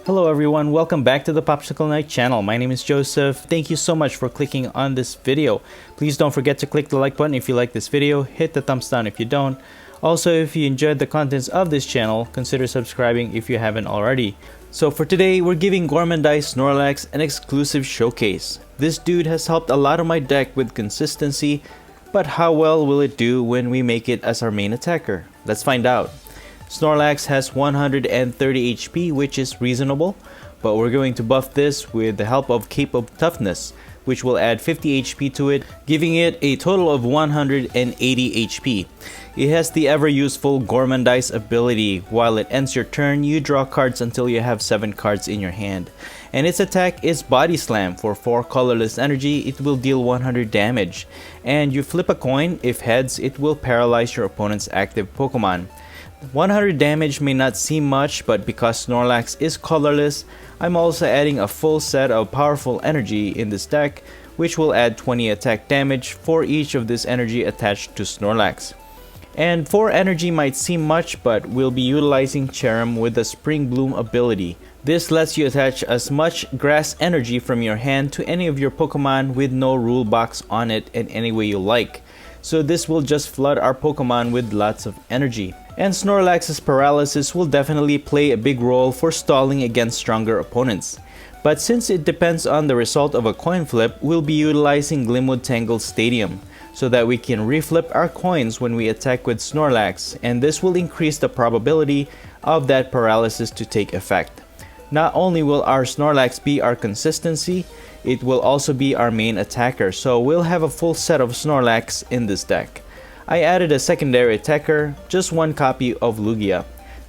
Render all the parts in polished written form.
Hello everyone, welcome back to the POPSICLE KNIGHT channel. My name is Joseph. Thank you so much for clicking on this video. Please don't forget to click the like button if you like this video, hit the thumbs down if you don't. Also, if you enjoyed the contents of this channel, consider subscribing if you haven't already. So for today, we're giving Gormandize Snorlax an exclusive showcase. This dude has helped a lot of my deck with consistency, but how well will it do when we make it as our main attacker? Let's find out. Snorlax has 130 HP, which is reasonable, but we're going to buff this with the help of Cape of Toughness, which will add 50 HP to it, giving it a total of 180 HP. It has the ever useful Gormandize ability. While it ends your turn, you draw cards until you have 7 cards in your hand. And its attack is Body Slam. For 4 colorless energy, it will deal 100 damage. And you flip a coin. If heads, it will paralyze your opponent's active Pokemon. 100 damage may not seem much, but because Snorlax is colorless, I'm also adding a full set of powerful energy in this deck, which will add 20 attack damage for each of this energy attached to Snorlax. And 4 energy might seem much, but we'll be utilizing Cherrim with the Spring Bloom ability. This lets you attach as much grass energy from your hand to any of your Pokemon with no rule box on it in any way you like. So this will just flood our Pokemon with lots of energy. And Snorlax's paralysis will definitely play a big role for stalling against stronger opponents. But since it depends on the result of a coin flip, we'll be utilizing Glimwood Tangle Stadium so that we can reflip our coins when we attack with Snorlax, and this will increase the probability of that paralysis to take effect. Not only will our Snorlax be our consistency, it will also be our main attacker, so we'll have a full set of Snorlax in this deck. I added a secondary attacker, just one copy of Lugia.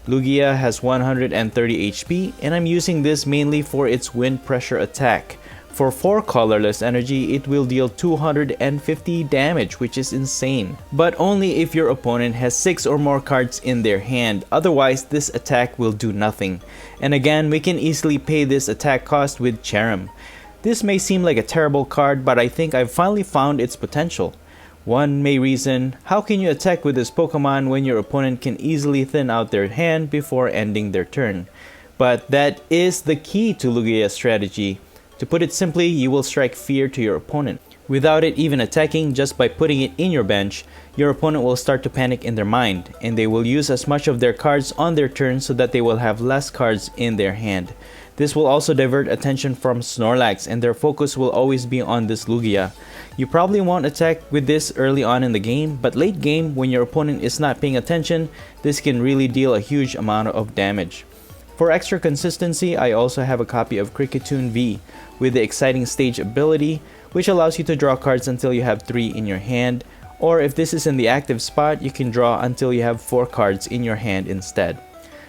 Lugia has 130 HP, and I'm using this mainly for its wind pressure attack. For 4 colorless energy, it will deal 250 damage, which is insane. But only if your opponent has 6 or more cards in their hand, otherwise this attack will do nothing. And again, we can easily pay this attack cost with Cherrim. This may seem like a terrible card, but I think I've finally found its potential. One may reason, how can you attack with this Pokemon when your opponent can easily thin out their hand before ending their turn? But that is the key to Lugia's strategy. To put it simply, you will strike fear to your opponent. Without it even attacking, just by putting it in your bench, your opponent will start to panic in their mind, and they will use as much of their cards on their turn so that they will have less cards in their hand. This will also divert attention from Snorlax, and their focus will always be on this Lugia. You probably won't attack with this early on in the game, but late game, when your opponent is not paying attention, this can really deal a huge amount of damage. For extra consistency, I also have a copy of Kricketune V with the Exciting Stage ability, which allows you to draw cards until you have 3 in your hand, or if this is in the active spot, you can draw until you have 4 cards in your hand instead.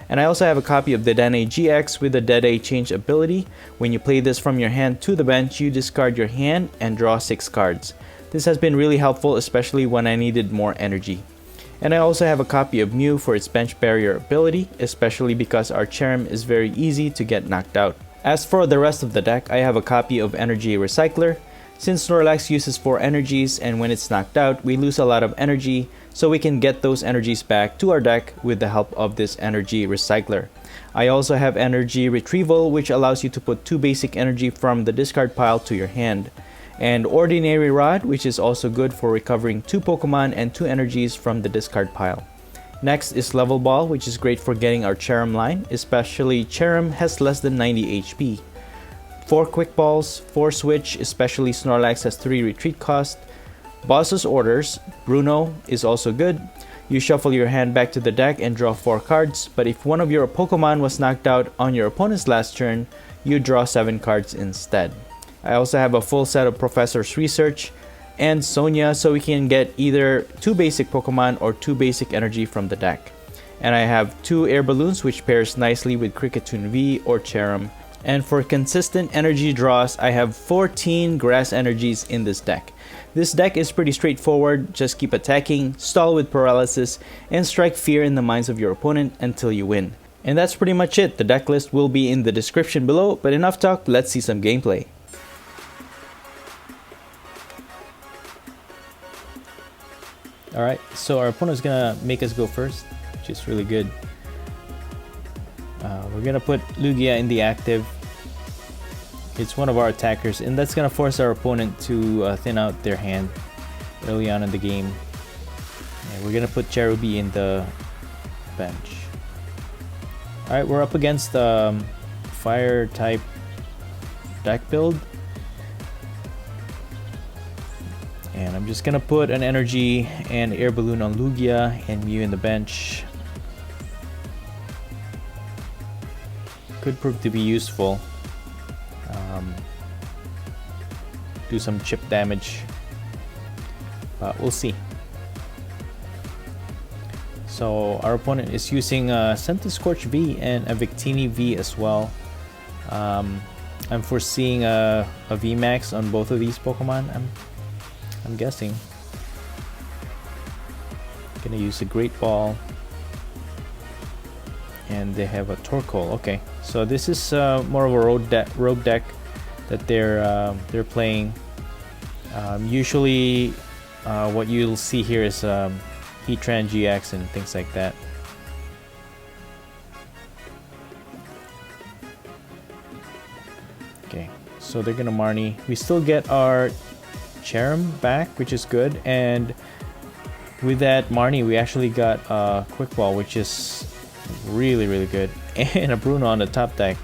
And I also have a copy of the Dedenne GX with the Dedenne Change ability. When you play this from your hand to the bench, you discard your hand and draw 6 cards. This has been really helpful, especially when I needed more energy. And I also have a copy of Mew for its Bench Barrier ability, especially because our Cherrim is very easy to get knocked out. As for the rest of the deck, I have a copy of Energy Recycler. Since Snorlax uses 4 energies, and when it's knocked out, we lose a lot of energy, so we can get those energies back to our deck with the help of this Energy Recycler. I also have Energy Retrieval, which allows you to put 2 basic energy from the discard pile to your hand. And Ordinary Rod, which is also good for recovering 2 Pokemon and 2 energies from the discard pile. Next is Level Ball, which is great for getting our Cherrim line, especially Cherrim has less than 90 HP. 4 Quick Balls, 4 Switch, especially Snorlax has 3 retreat cost. Boss's Orders, Bruno is also good. You shuffle your hand back to the deck and draw 4 cards, but if one of your Pokemon was knocked out on your opponent's last turn, you draw 7 cards instead. I also have a full set of Professor's Research and Sonia, so we can get either 2 basic Pokemon or 2 basic energy from the deck. And I have 2 Air Balloons, which pairs nicely with Kricketune V or Cherrim. And for consistent energy draws, I have 14 grass energies in this deck. This deck is pretty straightforward, just keep attacking, stall with paralysis, and strike fear in the minds of your opponent until you win. And that's pretty much it. The deck list will be in the description below, but enough talk, let's see some gameplay. Alright, so our opponent's gonna make us go first, which is really good. We're gonna put Lugia in the active. It's one of our attackers, and that's gonna force our opponent to thin out their hand early on in the game. And we're gonna put Cherubi in the bench. Alright, we're up against fire type deck build. And I'm just gonna put an energy and air balloon on Lugia and Mew in the bench. Could prove to be useful. Do some chip damage, but we'll see. So our opponent is using a Centiskorch V and a Victini V as well. I'm foreseeing a VMAX on both of these Pokemon. I'm guessing. Gonna use a Great Ball, and they have a Torkoal. Okay, so this is more of a rogue deck that they're playing. Usually, what you'll see here is Heatran GX and things like that. Okay, so they're gonna Marnie. We still get our Cherrim back, which is good, and with that Marnie, we actually got a Quick Ball, which is really good, and a Bruno on the top deck.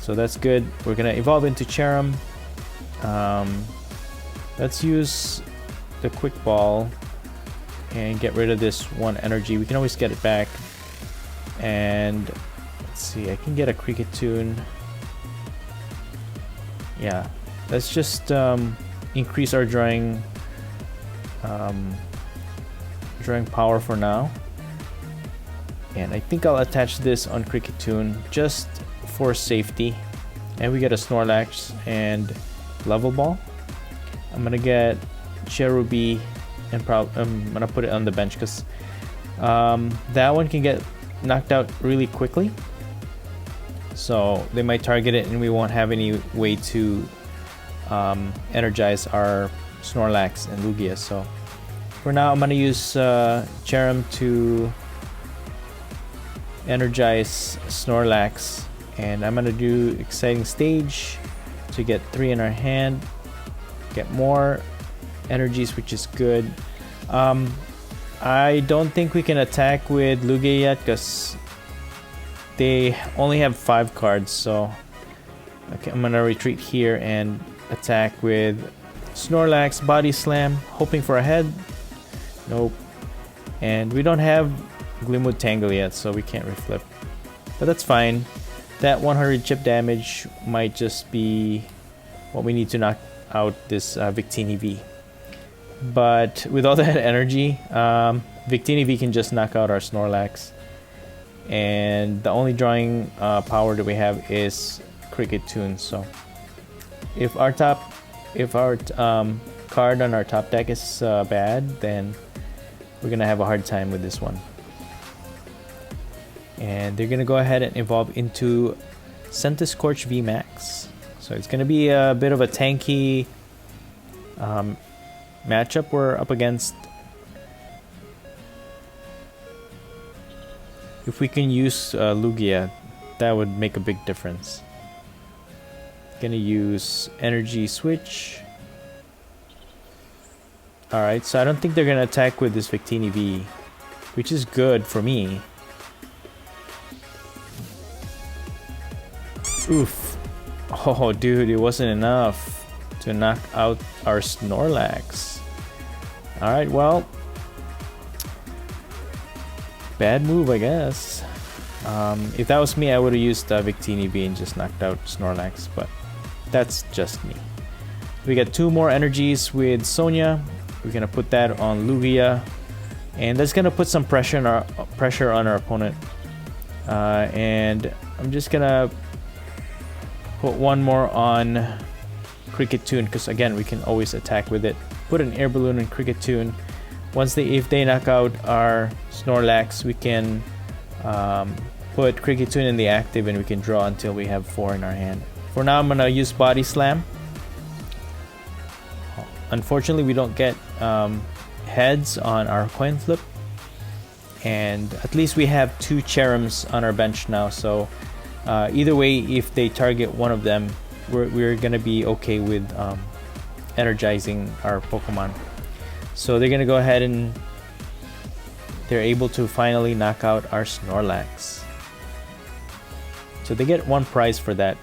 So that's good. We're gonna evolve into Cherrim. Let's use the Quick Ball and get rid of this one energy. We can always get it back. And let's see, I can get a Kricketune. Yeah, let's just increase our drawing power for now. And I think I'll attach this on Kricketune just for safety. And we get a Snorlax and Level Ball. I'm gonna get Cherubi and I'm gonna put it on the bench because that one can get knocked out really quickly. So they might target it and we won't have any way to energize our Snorlax and Lugia. So for now, I'm gonna use Cherrim to energize Snorlax, and I'm gonna do Exciting Stage to get 3 in our hand, get more energies, which is good. I don't think we can attack with Lugia yet because they only have 5 cards. So okay, I'm gonna retreat here and attack with Snorlax Body Slam, hoping for a head. Nope. And we don't have Glimwood Tangle yet, so we can't reflip, but that's fine. That 100 chip damage might just be what we need to knock out this Victini V. But with all that energy, Victini V can just knock out our Snorlax, and the only drawing power that we have is Kricketune. So if our card on our top deck is bad, then we're gonna have a hard time with this one. And they're gonna go ahead and evolve into Centiskorch VMAX. So it's gonna be a bit of a tanky matchup we're up against. If we can use Lugia, that would make a big difference. Gonna use Energy Switch. Alright, so I don't think they're gonna attack with this Victini V, which is good for me. Oof. Oh, dude, it wasn't enough to knock out our Snorlax. Alright, well, bad move, I guess. If that was me, I would have used Victini V and just knocked out Snorlax, but that's just me. We got 2 more energies with Sonia. We're gonna put that on Lugia, and that's gonna put some pressure on our opponent. And I'm just gonna put 1 more on Kricketune because again we can always attack with it. Put an air balloon in Kricketune. If they knock out our Snorlax, we can put Kricketune in the active and we can draw until we have 4 in our hand. For now, I'm gonna use Body Slam. Unfortunately, we don't get heads on our coin flip, and at least we have 2 Cherrims on our bench now, so either way, if they target one of them, we're gonna be okay with energizing our Pokemon. So they're gonna go ahead and they're able to finally knock out our Snorlax. So they get 1 prize for that.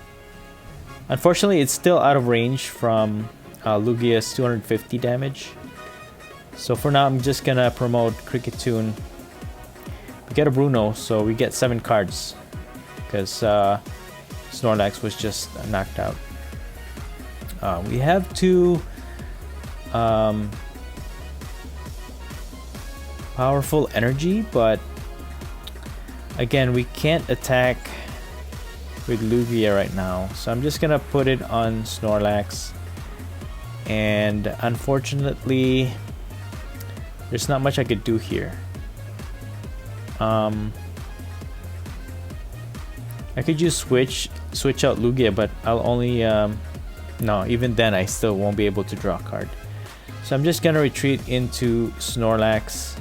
Unfortunately, it's still out of range from Lugia's 250 damage. So for now, I'm just gonna promote Cricketune. We get a Bruno, so we get 7 cards because Snorlax was just knocked out. We have 2 powerful energy, but again, we can't attack with Lugia right now, so I'm just gonna put it on Snorlax, and unfortunately there's not much I could do here. I could just switch out Lugia, but I'll only no, even then I still won't be able to draw a card. So I'm just gonna retreat into Snorlax,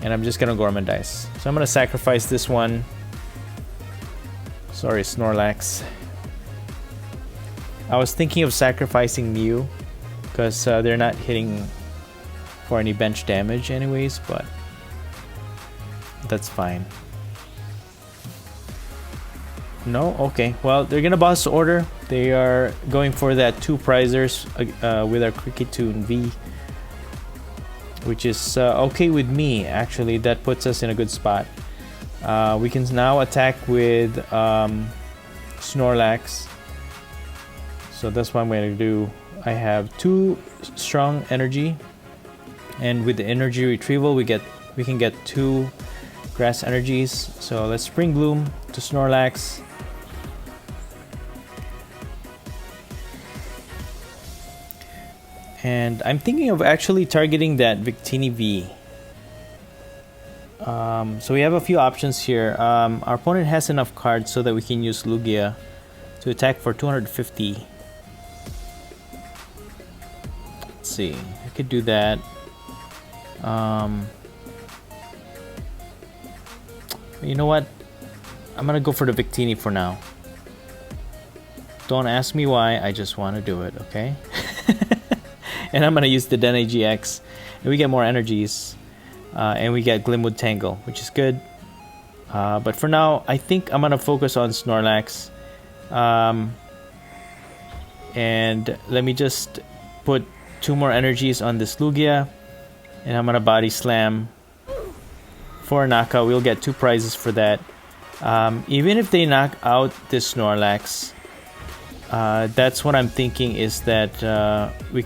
and I'm just gonna Gormandize. So I'm gonna sacrifice this one. Sorry, Snorlax. I was thinking of sacrificing Mew because they're not hitting for any bench damage anyways, but that's fine. No? Okay. Well, they're gonna boss order. They are going for that 2 prizers with our Cricketune V, which is okay with me, actually. That puts us in a good spot. We can now attack with Snorlax. So that's what I'm going to do. I have 2 strong energy, and with the energy retrieval, we can get 2 grass energies. So let's Spring Bloom to Snorlax. And I'm thinking of actually targeting that Victini V. So we have a few options here. Our opponent has enough cards so that we can use Lugia to attack for 250. Let's see, I could do that. You know what? I'm gonna go for the Victini for now. Don't ask me why, I just want to do it, okay? And I'm gonna use the Drednaw GX, and we get more energies. And we get Glimwood Tangle, which is good. But for now, I think I'm gonna focus on Snorlax. And let me just put 2 more energies on this Lugia, and I'm gonna Body Slam for a knockout. We'll get 2 prizes for that. Even if they knock out this Snorlax, that's what I'm thinking, is that we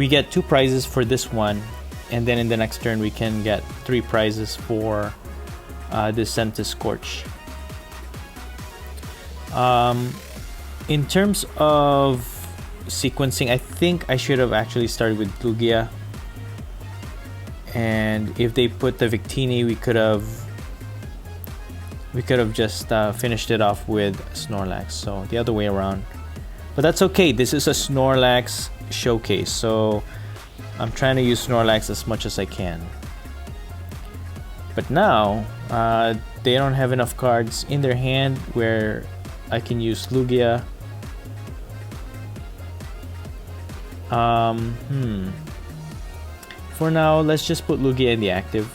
get 2 prizes for this one. And then in the next turn, we can get 3 prizes for this Centiskorch. In terms of sequencing, I think I should have actually started with Lugia. And if they put the Victini, we could have just finished it off with Snorlax. So the other way around. But that's okay. This is a Snorlax showcase, so I'm trying to use Snorlax as much as I can. But now, they don't have enough cards in their hand where I can use Lugia. For now, let's just put Lugia in the active.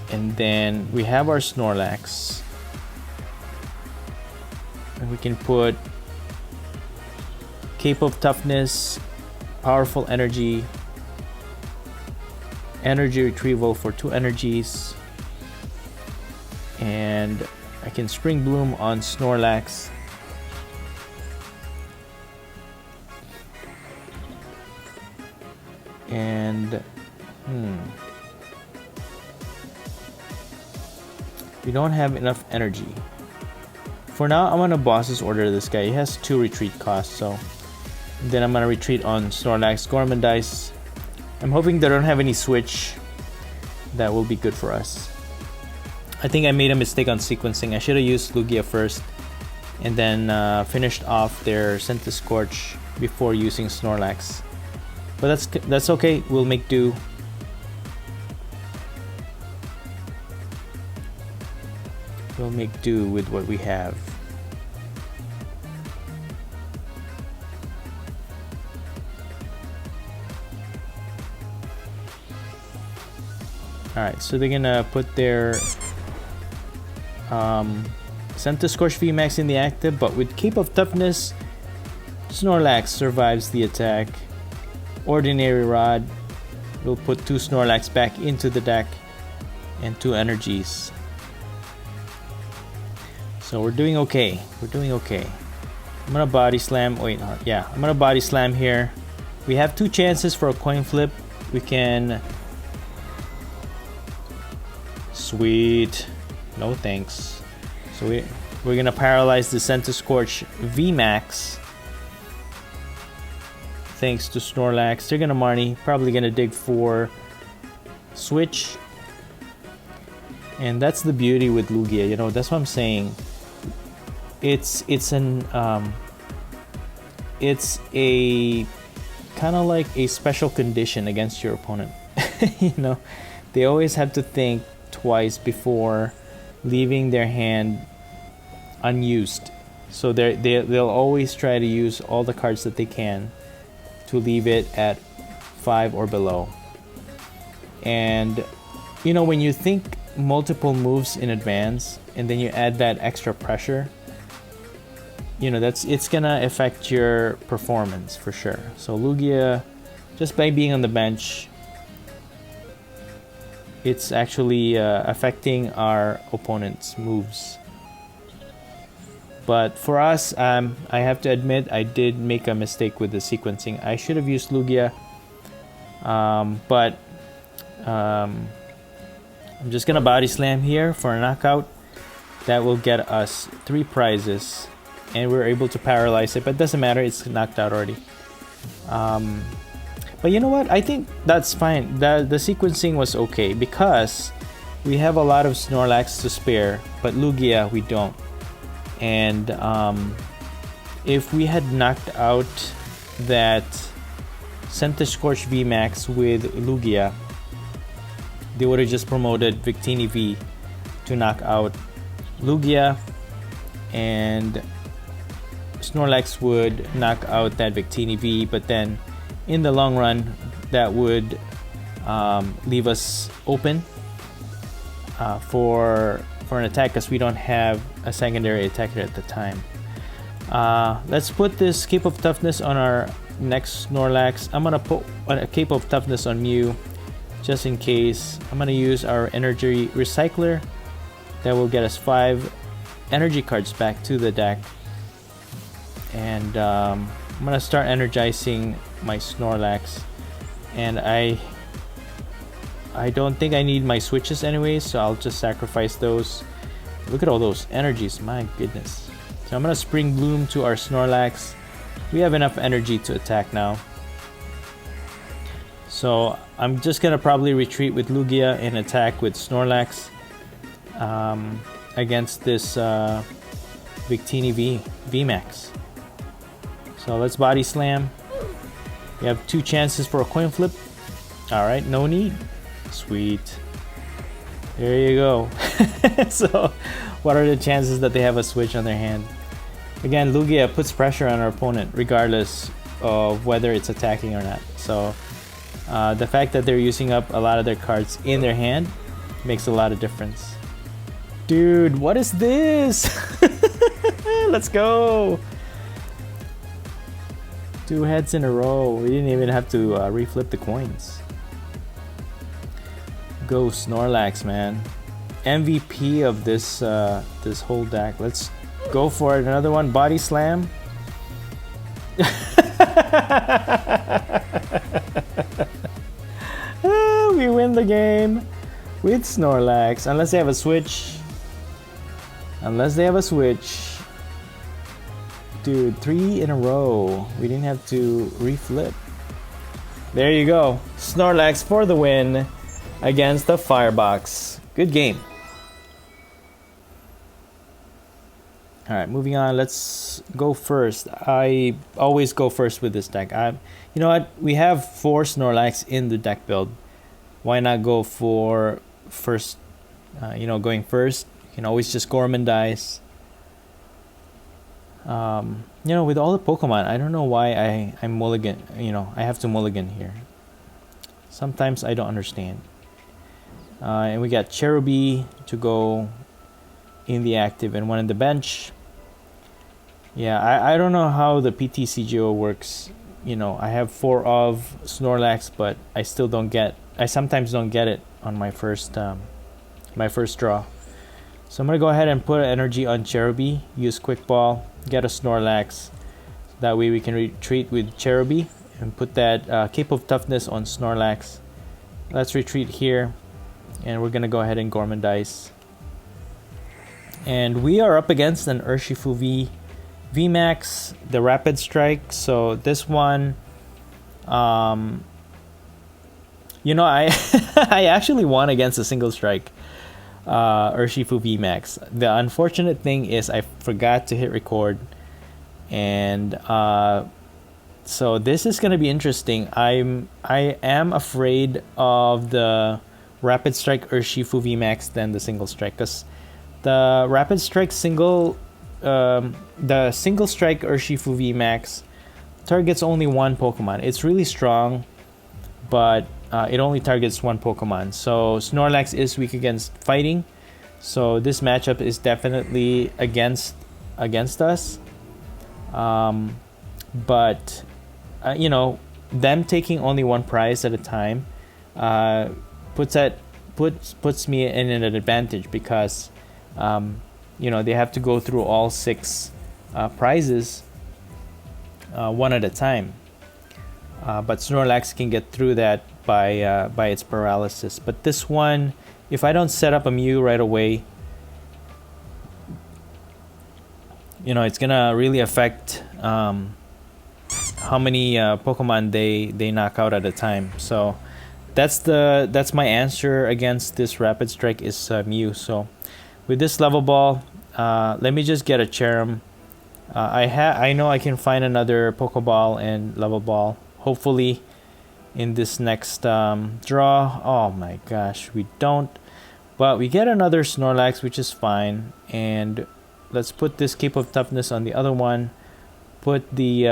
And then we have our Snorlax. And we can put Cape of Toughness, Powerful Energy, Energy Retrieval for 2 energies, and I can Spring Bloom on Snorlax. And we don't have enough energy. For now, I'm gonna Boss's Order this guy. He has 2 retreat costs, so then I'm gonna retreat on Snorlax, Gormandize. I'm hoping they don't have any switch. That will be good for us. I think I made a mistake on sequencing. I should have used Lugia first, and then finished off their Centiskorch before using Snorlax. But that's okay. We'll make do. we'll make do with what we have. Alright, so they're gonna put their Centiskorch VMAX in the active, but with Cape of Toughness, Snorlax survives the attack. Ordinary Rod will put 2 Snorlax back into the deck and 2 energies. So we're doing okay. We're doing okay. I'm gonna body slam. Wait, yeah, I'm gonna body slam here. We have 2 chances for a coin flip. We can. Sweet. No thanks. So we're gonna paralyze the Centiskorch VMAX. Thanks to Snorlax. They're gonna Marnie. Probably gonna dig for switch. And that's the beauty with Lugia. You know, that's what I'm saying. It's a kind of like a special condition against your opponent. You know, they always have to think twice before leaving their hand unused. So they'll always try to use all the cards that they can to leave it at 5 or below. And you know, when you think multiple moves in advance and then you add that extra pressure, you know, it's gonna affect your performance for sure. So Lugia, just by being on the bench, it's actually affecting our opponent's moves. But for us, I have to admit, I did make a mistake with the sequencing. I should have used Lugia, but I'm just gonna body slam here for a knockout. That will get us 3 prizes, and we're able to paralyze it, but it doesn't matter, it's knocked out already. But you know what, I think that's fine. The sequencing was okay because we have a lot of Snorlax to spare, but Lugia we don't. And if we had knocked out that Centiskorch VMAX with Lugia, they would have just promoted Victini V to knock out Lugia, and Snorlax would knock out that Victini V, but then in the long run that would leave us open for an attack because we don't have a secondary attacker at the time. Let's put this Cape of Toughness on our next Snorlax. I'm gonna put a Cape of Toughness on Mew just in case. I'm gonna use our energy recycler. That will get us 5 energy cards back to the deck. And I'm gonna start energizing my Snorlax. And I don't think I need my switches anyways, so I'll just sacrifice those. Look at all those energies, my goodness. So I'm gonna Spring Bloom to our Snorlax. We have enough energy to attack now. So I'm just gonna probably retreat with Lugia and attack with Snorlax against this Victini VMAX. So let's body slam. We have 2 chances for a coin flip. Alright, no need. Sweet. There you go. So what are the chances that they have a switch on their hand? Again, Lugia puts pressure on our opponent regardless of whether it's attacking or not. So the fact that they're using up a lot of their cards in their hand makes a lot of difference. Dude, what is this? Let's go. 2 heads in a row. We didn't even have to reflip the coins. Go Snorlax, man. MVP of this this whole deck. Let's go for it. Another one. Body slam. We win the game with Snorlax. Unless they have a switch. Unless they have a switch. Dude, 3 in a row. We didn't have to reflip. There you go. Snorlax for the win against the Firebox. Good game. Alright, moving on. Let's go first. I always go first with this deck. You know what? We have 4 Snorlax in the deck build. Why not go for first? You know, going first. can always just Gormandize. You know, with all the Pokemon, I don't know why I mulligan. You know, I have to mulligan here. Sometimes I don't understand. And we got Cherrim to go in the active and one in the bench. Yeah, I don't know how the PTCGO works. You know, I have 4 of Snorlax, but I still don't get. I sometimes don't get it on my first draw. So I'm gonna go ahead and put energy on Cherrim. Use Quick Ball. Get a Snorlax. That way we can retreat with Cherrim and put that Cape of Toughness on Snorlax. Let's retreat here, and we're gonna go ahead and Gormandize. And we are up against an Urshifu VMAX, the Rapid Strike. So this one, you know, I I actually won against a single strike Urshifu VMAX. The unfortunate thing is I forgot to hit record, and so this is gonna be interesting. I am afraid of the Rapid Strike Urshifu VMAX than the single strike, because the Rapid Strike the single strike Urshifu VMAX targets only one Pokemon. It's really strong, but it only targets one Pokemon. So Snorlax is weak against fighting. So this matchup is definitely against us. But you know, them taking only one prize at a time puts me in an advantage, because you know, they have to go through all 6 prizes one at a time. But Snorlax can get through that by its paralysis. But this one, if I don't set up a Mew right away, you know, it's gonna really affect how many Pokemon they knock out at a time. So that's my answer against this Rapid Strike is Mew. So with this level ball, let me just get a Cherrim. I know I can find another Pokeball and level ball, hopefully in this next draw. Oh my gosh, we don't. But we get another Snorlax, which is fine. And let's put this Cape of Toughness on the other one. Put the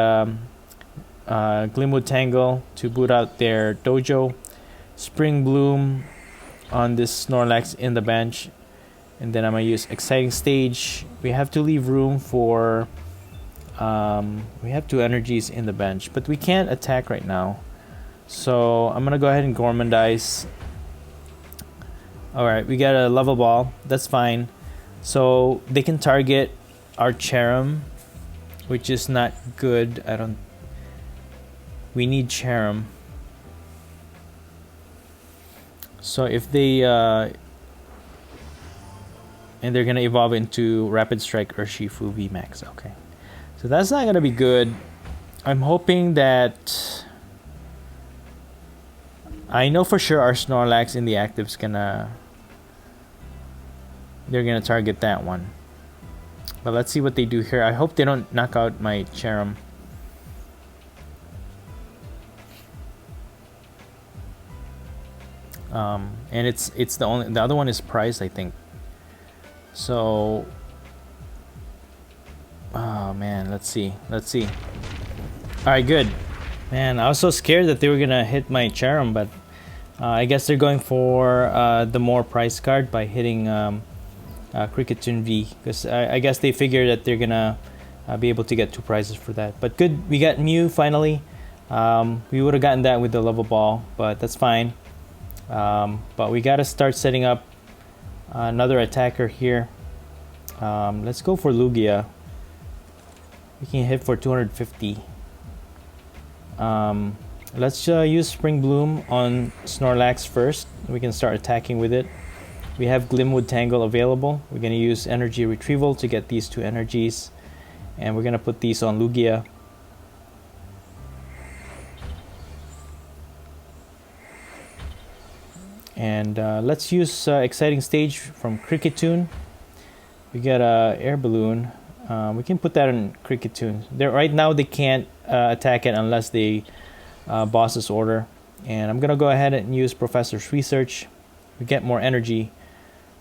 Glimwood Tangle to boot out their dojo. Spring Bloom on this Snorlax in the bench. And then I'm going to use Exciting Stage. We have to leave room for... we have 2 energies in the bench, but we can't attack right now. So I'm going to go ahead and Gormandize. Alright, we got a level ball. That's fine. So they can target our Cherrim, which is not good. We need Cherrim. So if they... and they're going to evolve into Rapid Strike Urshifu VMAX. Okay. So that's not going to be good. I'm hoping that... I know for sure our Snorlax in the active's gonna... They're going to target that one. But let's see what they do here. I hope they don't knock out my Cherrim. And it's the other one is prized, I think. So, oh man, let's see. All right, good. Man, I was so scared that they were gonna hit my Cherrim, but I guess they're going for the more prize card by hitting Cricketune V, because I guess they figure that they're gonna be able to get 2 prizes for that. But good, we got Mew finally. We would have gotten that with the level ball, but that's fine. But we gotta start setting up another attacker here. Let's go for Lugia. We can hit for 250. Let's use Spring Bloom on Snorlax first. We can start attacking with it. We have Glimwood Tangle available. We're going to use Energy Retrieval to get these 2 energies. And we're going to put these on Lugia. And let's use Exciting Stage from Cricketune. We got a Air Balloon. We can put that on Cricketune. Right now they can't attack it unless they boss's order. And I'm gonna go ahead and use Professor's Research. We get more energy,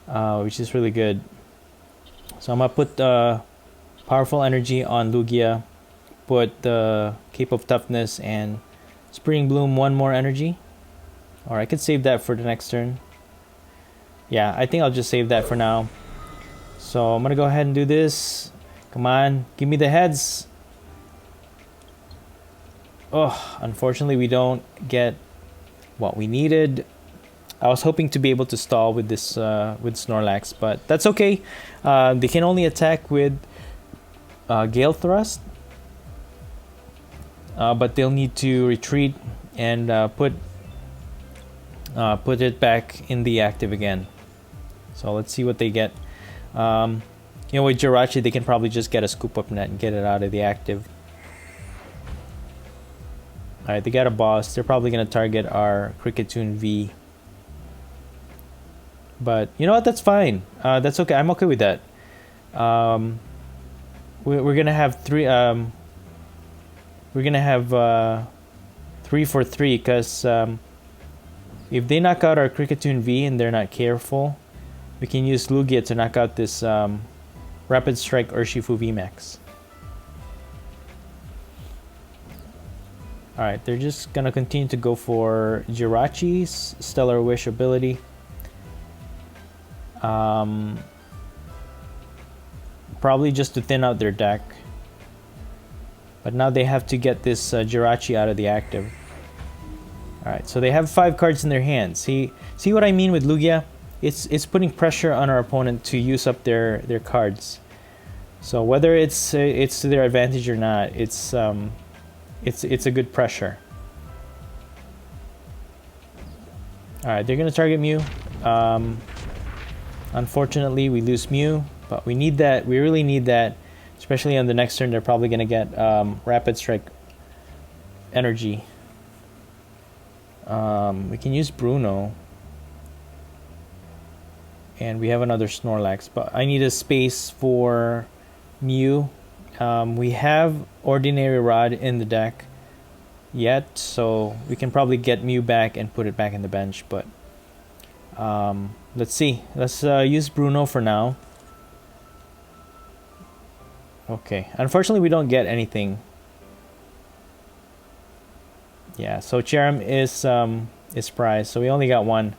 which is really good. So I'm gonna put powerful energy on Lugia, put the Cape of Toughness and Spring Bloom 1 more energy. Or I could save that for the next turn. Yeah, I think I'll just save that for now. So I'm gonna go ahead and do this. Come on, give me the heads. Oh, unfortunately we don't get what we needed. I was hoping to be able to stall with this with Snorlax, but that's okay. They can only attack with Gale Thrust, but they'll need to retreat and put it back in the active again. So let's see what they get. You know, with Jirachi, they can probably just get a Scoop Up Net and get it out of the active. Alright, they got a boss. They're probably going to target our Cricketune V. But, you know what? That's fine. That's okay. I'm okay with that. We're going to have three... we're going to have 3 for 3 because if they knock out our Cricketune V and they're not careful, we can use Lugia to knock out this Rapid Strike Urshifu VMAX. Alright, they're just gonna continue to go for Jirachi's Stellar Wish ability. Probably just to thin out their deck. But now they have to get this Jirachi out of the active. Alright, so they have 5 cards in their hands. See what I mean with Lugia? It's putting pressure on our opponent to use up their cards. So whether it's to their advantage or not, it's a good pressure. Alright, they're gonna target Mew. Unfortunately, we lose Mew, but we need that. We really need that, especially on the next turn. They're probably gonna get Rapid Strike energy. We can use Bruno, and we have another Snorlax, but I need a space for Mew. We have Ordinary Rod in the deck yet, so we can probably get Mew back and put it back in the bench, but let's see. Let's use Bruno for now. Okay, unfortunately we don't get anything. Yeah, so Cherrim is prized, so we only got 1.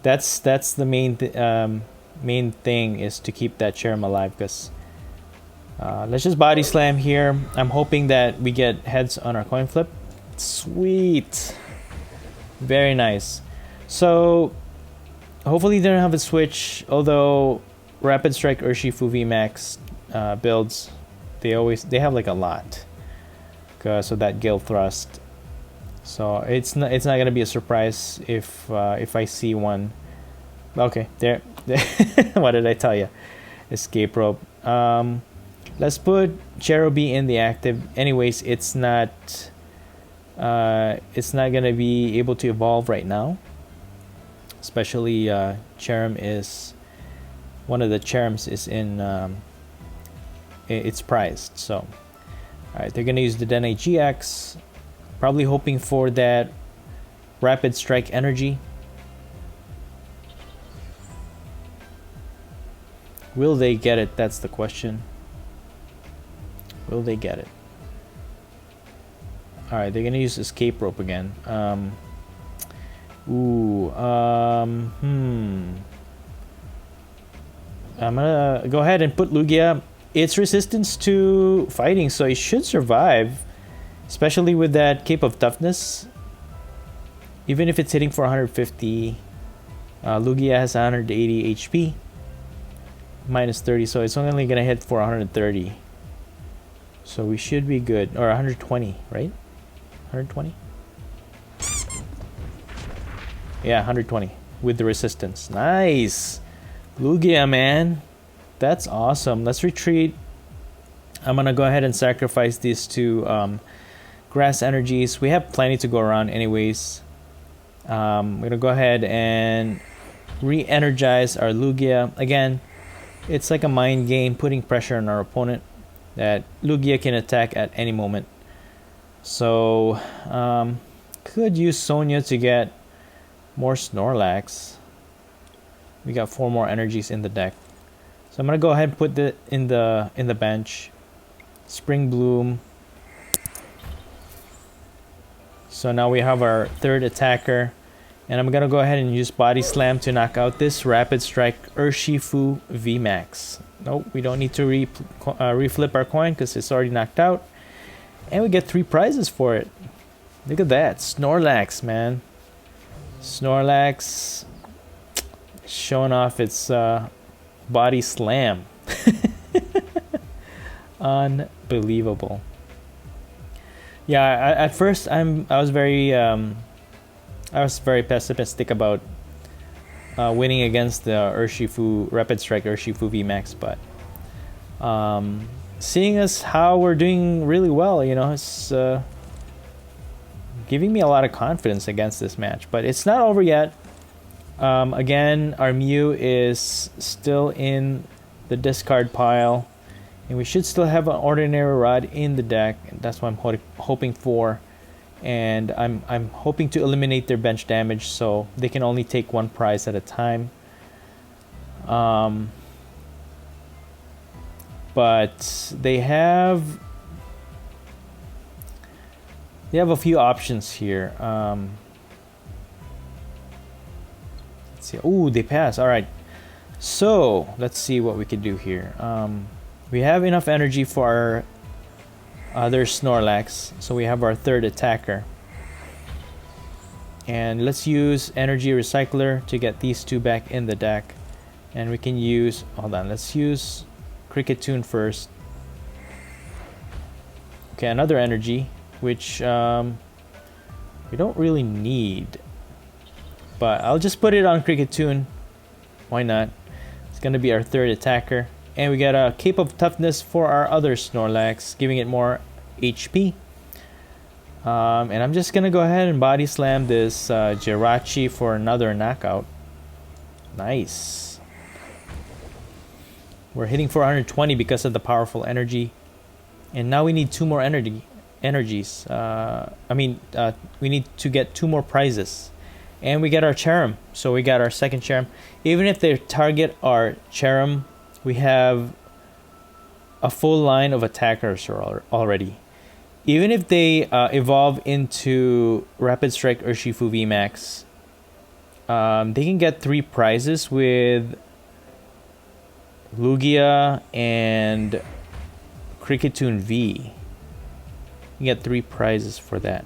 That's the main thing, is to keep that Cherrim alive, because let's just body slam here. I'm hoping that we get heads on our coin flip. Sweet. Very nice. So hopefully they don't have a switch, although Rapid Strike Urshifu VMAX builds, they have like a lot because of that Gale Thrust. So it's not gonna be a surprise if I see one. Okay, there. What did I tell you? Escape rope. Let's put Cherubi in the active. Anyways, it's not gonna be able to evolve right now. Especially Cherrim is one of the Cherrims is in it's prized. So, all right, they're gonna use the Dene GX. Probably hoping for that Rapid Strike energy. Will they get it? That's the question. Will they get it? Alright, they're gonna use Escape Rope again. I'm gonna go ahead and put Lugia. It's resistance to fighting, so it should survive. Especially with that Cape of Toughness. Even if it's hitting for 150, Lugia has 180 HP. Minus 30, so it's only gonna hit for 130. So we should be good. Or 120, right? 120? Yeah, 120 with the resistance. Nice! Lugia, man. That's awesome. Let's retreat. I'm gonna go ahead and sacrifice these two grass energies. We have plenty to go around anyways. I'm gonna go ahead and re-energize our Lugia. Again, it's like a mind game, putting pressure on our opponent that Lugia can attack at any moment. So could use Sonia to get more Snorlax. We got 4 more energies in the deck, So I'm gonna go ahead and put it in the bench. Spring Bloom. So now we have our third attacker, and I'm gonna go ahead and use Body Slam to knock out this Rapid Strike Urshifu VMAX. Nope, we don't need to reflip our coin because it's already knocked out, and we get 3 prizes for it. Look at that, Snorlax, man. Snorlax showing off its Body Slam. Unbelievable. Yeah, at first I was very pessimistic about winning against the Urshifu Rapid Strike Urshifu VMAX, but seeing as how we're doing really well, you know, it's giving me a lot of confidence against this match. But it's not over yet. Again, our Mew is still in the discard pile, and we should still have an ordinary rod in the deck. That's what I'm hoping for. And I'm hoping to eliminate their bench damage so they can only take 1 prize at a time. But they have a few options here. Let's see. Ooh, they pass. All right. So let's see what we can do here. We have enough energy for our other Snorlax, so we have our third attacker. And let's use Energy Recycler to get these 2 back in the deck. And we can use, hold on, let's use Cricket Tune first. Okay, another energy, which we don't really need. But I'll just put it on Cricket Tune. Why not? It's gonna be our third attacker. And we got a Cape of Toughness for our other Snorlax, giving it more HP. And I'm just gonna go ahead and Body Slam this Jirachi for another knockout. Nice. We're hitting 420 because of the powerful energy. And now we need 2 more energies. We need to get 2 more prizes. And we get our Cherrim. So we got our second Cherrim. Even if they target our Cherrim, we have a full line of attackers already. Even if they evolve into Rapid Strike Urshifu VMAX, they can get 3 prizes with Lugia and Cricketune V. You get 3 prizes for that.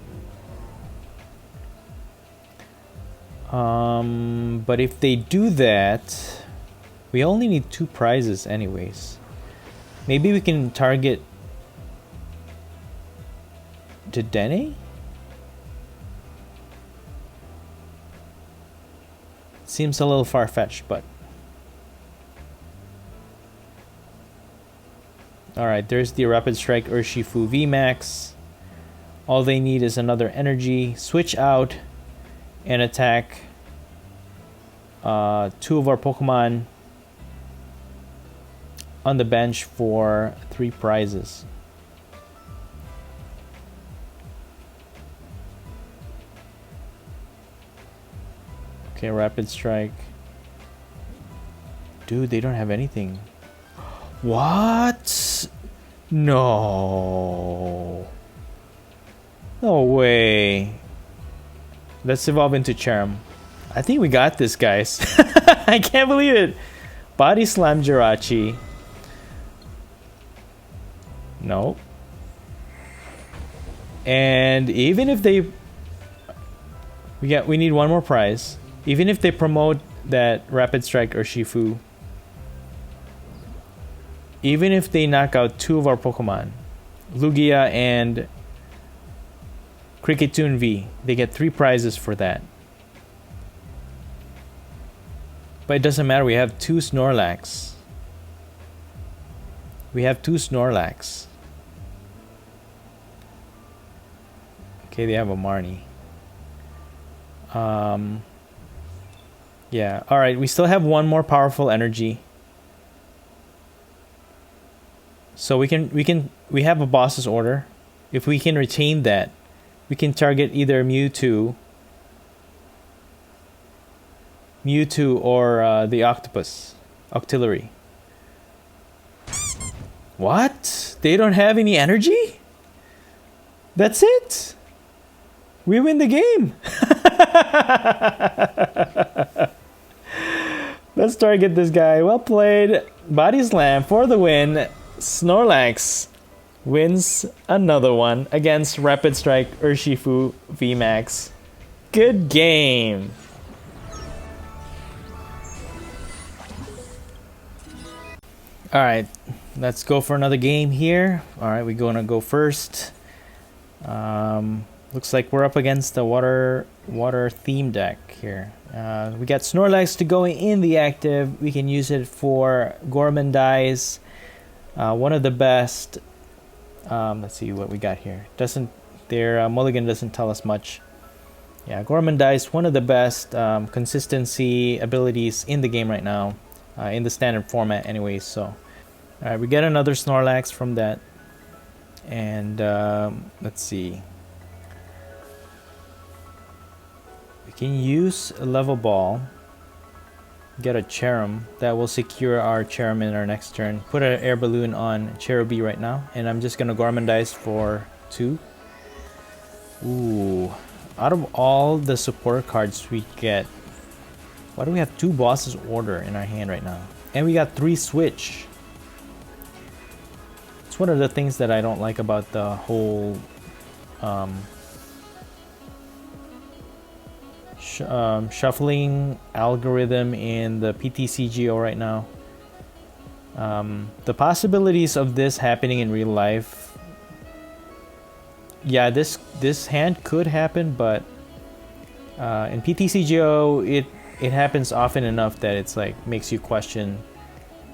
But if they do that, we only need 2 prizes anyways. Maybe we can target Drednaw? Seems a little far-fetched, but alright, there's the Rapid Strike Urshifu VMAX. All they need is another energy. Switch out and attack 2 of our Pokemon on the bench for 3 prizes. Okay, Rapid Strike. Dude, they don't have anything. What? No. No way. Let's evolve into Cherrim. I think we got this, guys. I can't believe it. Body Slam Jirachi. No. And even if they... We need 1 more prize. Even if they promote that Rapid Strike Urshifu, even if they knock out 2 of our Pokemon, Lugia and Cricketune V, they get 3 prizes for that. But it doesn't matter, we have 2 Snorlax. We have 2 Snorlax. Okay, they have a Marnie. Yeah, alright, we still have 1 more powerful energy. So we have a boss's order. If we can retain that, we can target either Mewtwo or the Octopus, Octillery. What? They don't have any energy? That's it? We win the game. Let's target this guy. Well played. Body slam for the win. Snorlax wins another one against Rapid Strike Urshifu VMAX. Good game. Alright, let's go for another game here. Alright, we're gonna go first. Looks like we're up against the water theme deck here. We got Snorlax to go in the active. We can use it for Gormandize. One of the best. Let's see what we got here. Their mulligan doesn't tell us much. Yeah, Gormandize, one of the best consistency abilities in the game right now. In the standard format anyways. So alright, we get another Snorlax from that. And let's see, we can use a level ball, get a Cherrim that will secure our Cherrim in our next turn, put an air balloon on Cherubi right now, and I'm just gonna Gormandize for 2. Ooh, out of all the support cards we get, why do we have 2 Boss's Order in our hand right now? And we got 3 Switch. It's one of the things that I don't like about the whole shuffling algorithm in the PTCGO right now. The possibilities of this happening in real life, yeah, this hand could happen, but in PTCGO it happens often enough that it's like makes you question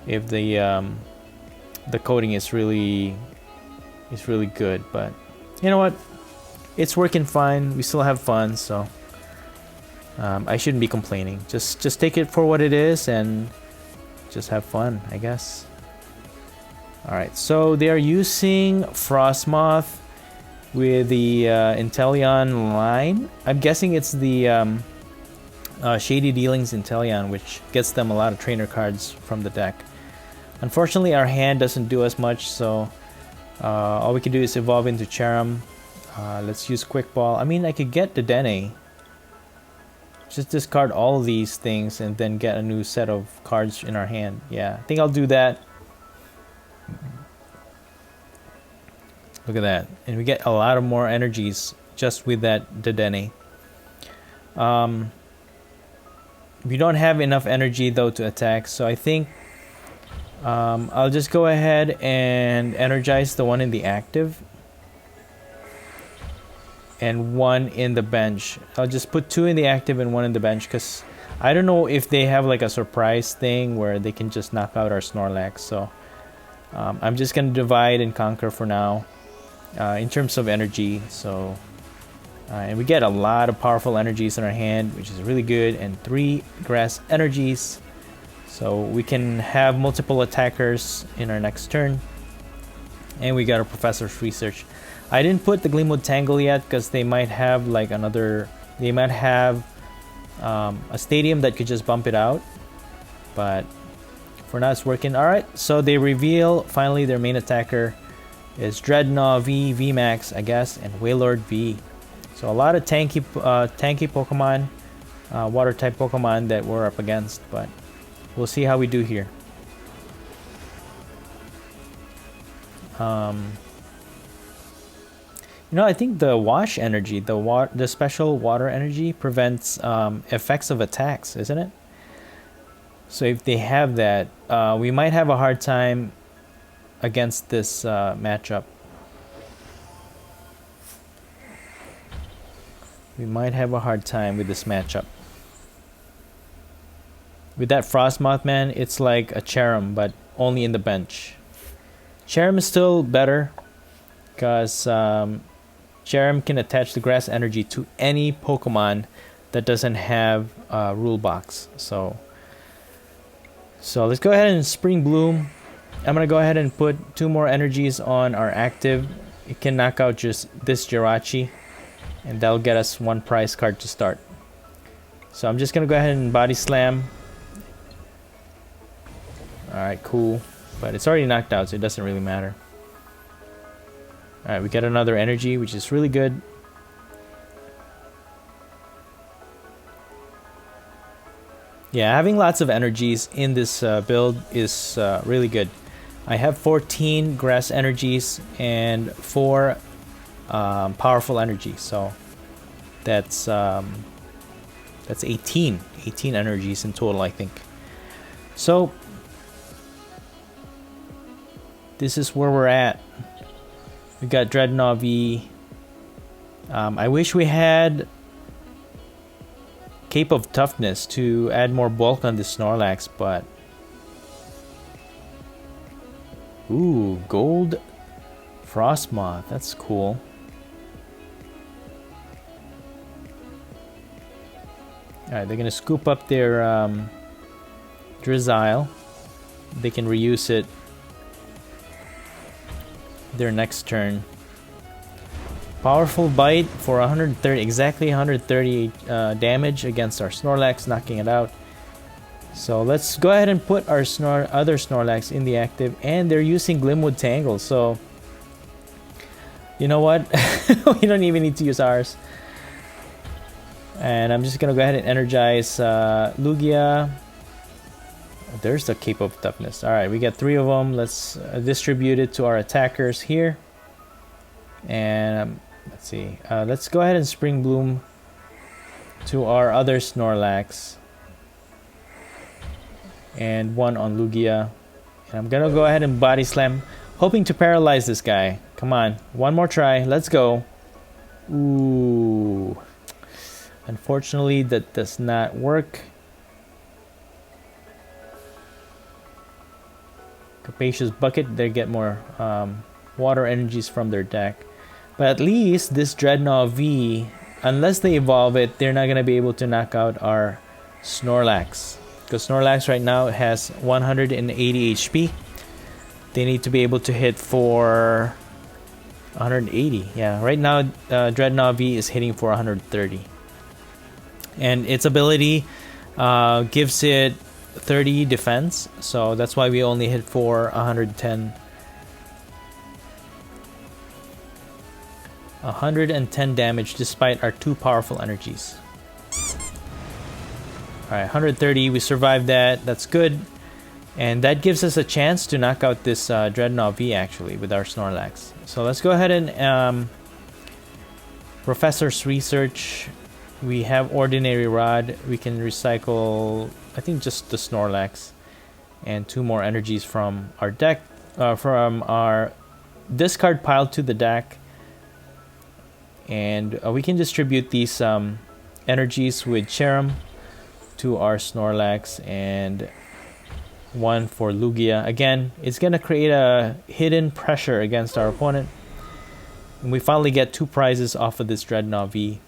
if the coding is really good. But you know what, it's working fine. We still have fun, so I shouldn't be complaining. Just take it for what it is and just have fun, I guess. Alright, so they are using Frostmoth with the Inteleon line. I'm guessing it's the Shady Dealings Inteleon, which gets them a lot of trainer cards from the deck. Unfortunately, our hand doesn't do as much, so all we can do is evolve into Cherrim. Let's use Quick Ball. I mean, I could get the Dene. Just discard all of these things and then get a new set of cards in our hand. Yeah, I think I'll do that. Look at that. And we get a lot of more energies just with that Dedenne. We don't have enough energy though to attack, so I think I'll just go ahead and energize the one in the active and 1 in the bench. I'll just put 2 in the active and 1 in the bench, because I don't know if they have like a surprise thing where they can just knock out our Snorlax. So I'm just gonna divide and conquer for now in terms of energy. So and we get a lot of powerful energies in our hand, which is really good, and 3 grass energies, so we can have multiple attackers in our next turn. And we got a Professor's Research. I didn't put the Gleamwood Tangle yet because they might have like they might have a stadium that could just bump it out, but for now it's working. Alright, so they reveal finally their main attacker is Drednaw V, VMAX I guess, and Wailord V. So a lot of tanky Pokemon, water type Pokemon that we're up against, but we'll see how we do here. You know, I think the wash energy, the special water energy prevents effects of attacks, isn't it? So if they have that, we might have a hard time against this matchup. We might have a hard time with this matchup. With that Frostmoth, man, it's like a Cherrim, but only in the bench. Cherrim is still better, because Cherrim can attach the grass energy to any Pokemon that doesn't have a rule box. So let's go ahead and Spring Bloom. I'm gonna go ahead and put 2 more energies on our active. It can knock out just this Jirachi, and that'll get us 1 prize card to start. So I'm just gonna go ahead and Body Slam. Alright, cool. But it's already knocked out, so it doesn't really matter. Alright, we get another energy, which is really good. Yeah, having lots of energies in this build is really good. I have 14 grass energies and 4 powerful energies, so that's 18 energies in total, I think. So this is where we're at. We got Drednaw V. I wish we had Cape of Toughness to add more bulk on this Snorlax, but ooh, gold Frostmoth, that's cool. Alright, they're gonna scoop up their Drizzile. They can reuse it their next turn. Powerful bite for 130, exactly 130 damage against our Snorlax, knocking it out. So let's go ahead and put our other Snorlax in the active, and they're using Glimwood Tangle, so you know what? We don't even need to use ours. And I'm just gonna go ahead and energize Lugia. There's the Cape of Toughness. Alright, we got 3 of them. Let's distribute it to our attackers here. And let's see. Let's go ahead and Spring Bloom to our other Snorlax. And 1 on Lugia. And I'm gonna go ahead and Body Slam, hoping to paralyze this guy. Come on, 1 more try. Let's go. Ooh. Unfortunately, that does not work. Capacious Bucket, they get more water energies from their deck. But at least this Drednaw V, unless they evolve it, they're not going to be able to knock out our Snorlax. Because Snorlax right now has 180 HP. They need to be able to hit for 180. Yeah, right now Drednaw V is hitting for 130. And its ability gives it 30 defense, so that's why we only hit for 110. 110 damage despite our 2 powerful energies. Alright, 130, we survived that, that's good. And that gives us a chance to knock out this Drednaw V actually with our Snorlax. So let's go ahead and Professor's Research. We have Ordinary Rod. We can recycle, I think, just the Snorlax and 2 more energies from our deck, from our discard pile to the deck. And we can distribute these energies with Cherrim to our Snorlax and 1 for Lugia. Again, it's going to create a hidden pressure against our opponent. And we finally get 2 prizes off of this Drednaw V.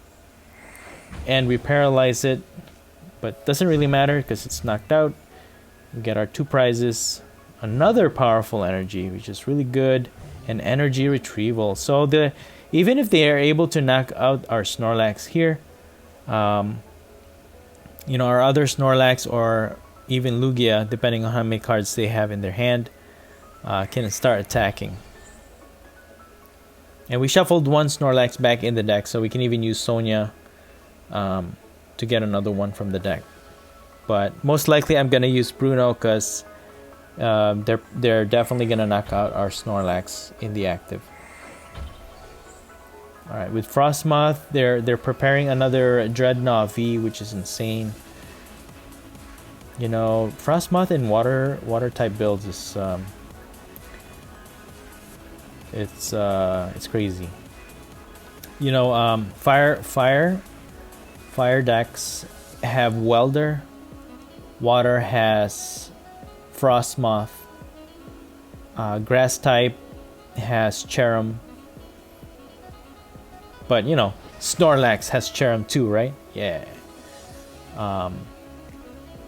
And we paralyze it, but doesn't really matter because it's knocked out. We get our 2 prizes, another powerful energy, which is really good, and energy retrieval. So even if they are able to knock out our Snorlax here, you know, our other Snorlax or even Lugia, depending on how many cards they have in their hand, can start attacking. And we shuffled 1 Snorlax back in the deck, so we can even use Sonia to get another one from the deck. But most likely I'm gonna use Bruno because they're definitely gonna knock out our Snorlax in the active. Alright, with Frostmoth, they're preparing another Drednaw V, which is insane. You know, Frostmoth in water type builds is it's crazy. You know, fire decks have Welder, water has Frostmoth, grass type has Cherrim, but you know, Snorlax has Cherrim too, right? Yeah. I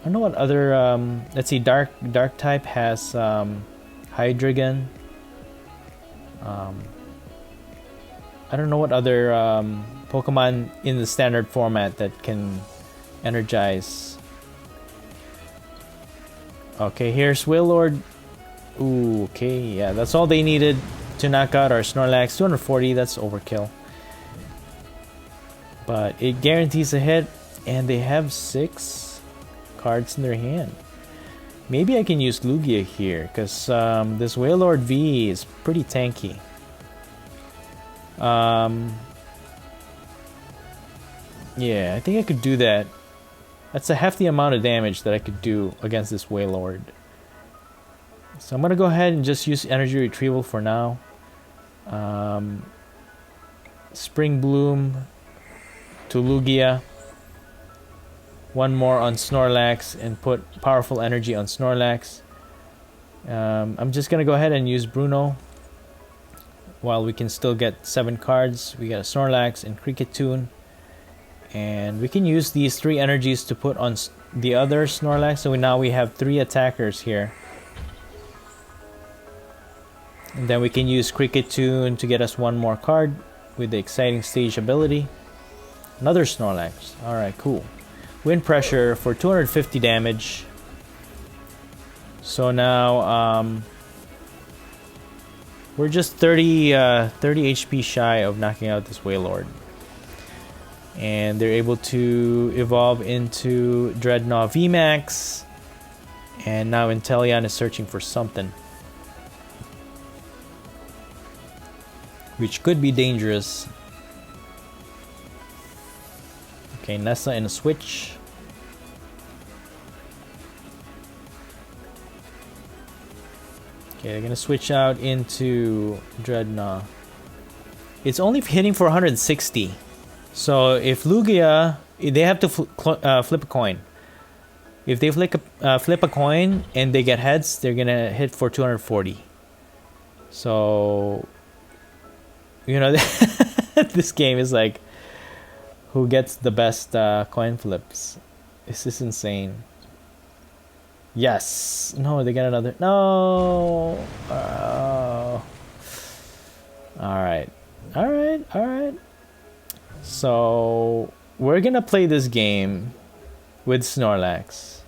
don't know what other let's see, dark type has Hydreigon. I don't know what other Pokemon in the standard format that can energize. Okay, here's Wailord. Ooh, okay, yeah, that's all they needed to knock out our Snorlax. 240, that's overkill. But it guarantees a hit, and they have 6 cards in their hand. Maybe I can use Lugia here, because this Wailord V is pretty tanky. Yeah, I think I could do that. That's a hefty amount of damage that I could do against this Wailord. So I'm going to go ahead and just use Energy Retrieval for now. Spring Bloom to Lugia. One more on Snorlax and put Powerful Energy on Snorlax. I'm just going to go ahead and use Bruno. While we can still get 7 cards. We got a Snorlax and Cricketune. And we can use these 3 energies to put on the other Snorlax. So now we have 3 attackers here. And then we can use Cricketune to get us 1 more card with the Exciting Stage ability. Another Snorlax. Alright, cool. Wind Pressure for 250 damage. So now we're just 30 HP shy of knocking out this Wailord. And they're able to evolve into Drednaw VMAX. And now Inteleon is searching for something, which could be dangerous. Okay, Nessa in a switch. Okay, they're gonna switch out into Drednaw. It's only hitting for 160. So if Lugia, they have to flip a coin. If they flip a coin and they get heads, they're gonna hit for 240. So, you know, this game is like, who gets the best coin flips? This is insane. Yes. No, they got another. No. Oh. Alright. Alright. Alright. So, we're gonna play this game with Snorlax.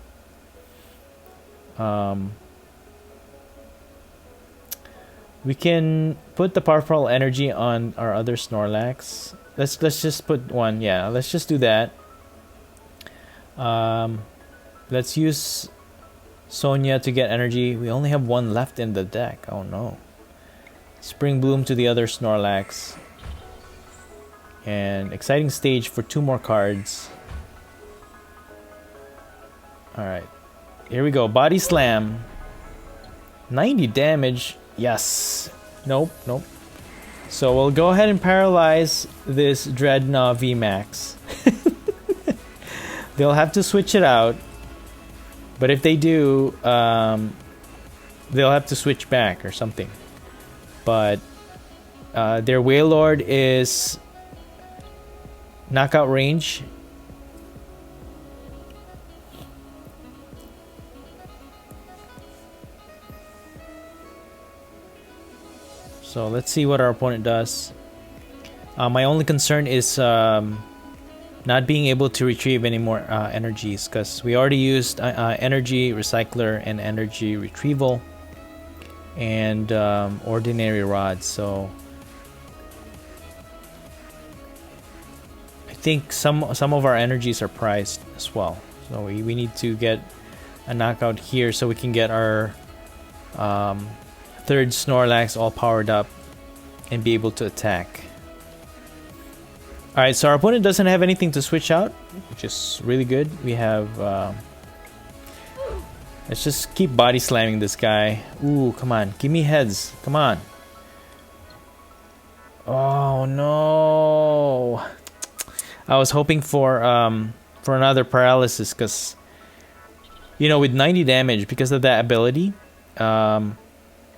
We can put the Powerful Energy on our other Snorlax. Let's just put one. Yeah, let's just do that. Let's use Sonia to get energy. We only have 1 left in the deck. Oh no. Spring Bloom to the other Snorlax. And Exciting Stage for 2 more cards. Alright. Here we go. Body Slam. 90 damage. Yes. Nope. Nope. So we'll go ahead and paralyze this Drednaw VMAX. They'll have to switch it out. But if they do, they'll have to switch back or something. But their Wailord is knockout range. So let's see what our opponent does. My only concern is not being able to retrieve any more energies, because we already used energy recycler and energy retrieval and ordinary rods. So I think some of our energies are priced as well. So we need to get a knockout here so we can get our 3rd Snorlax all powered up and be able to attack. Alright, so our opponent doesn't have anything to switch out, which is really good. We have... let's just keep body slamming this guy. Ooh, come on. Give me heads. Come on. Oh, no. I was hoping for another paralysis, because, you know, with 90 damage, because of that ability,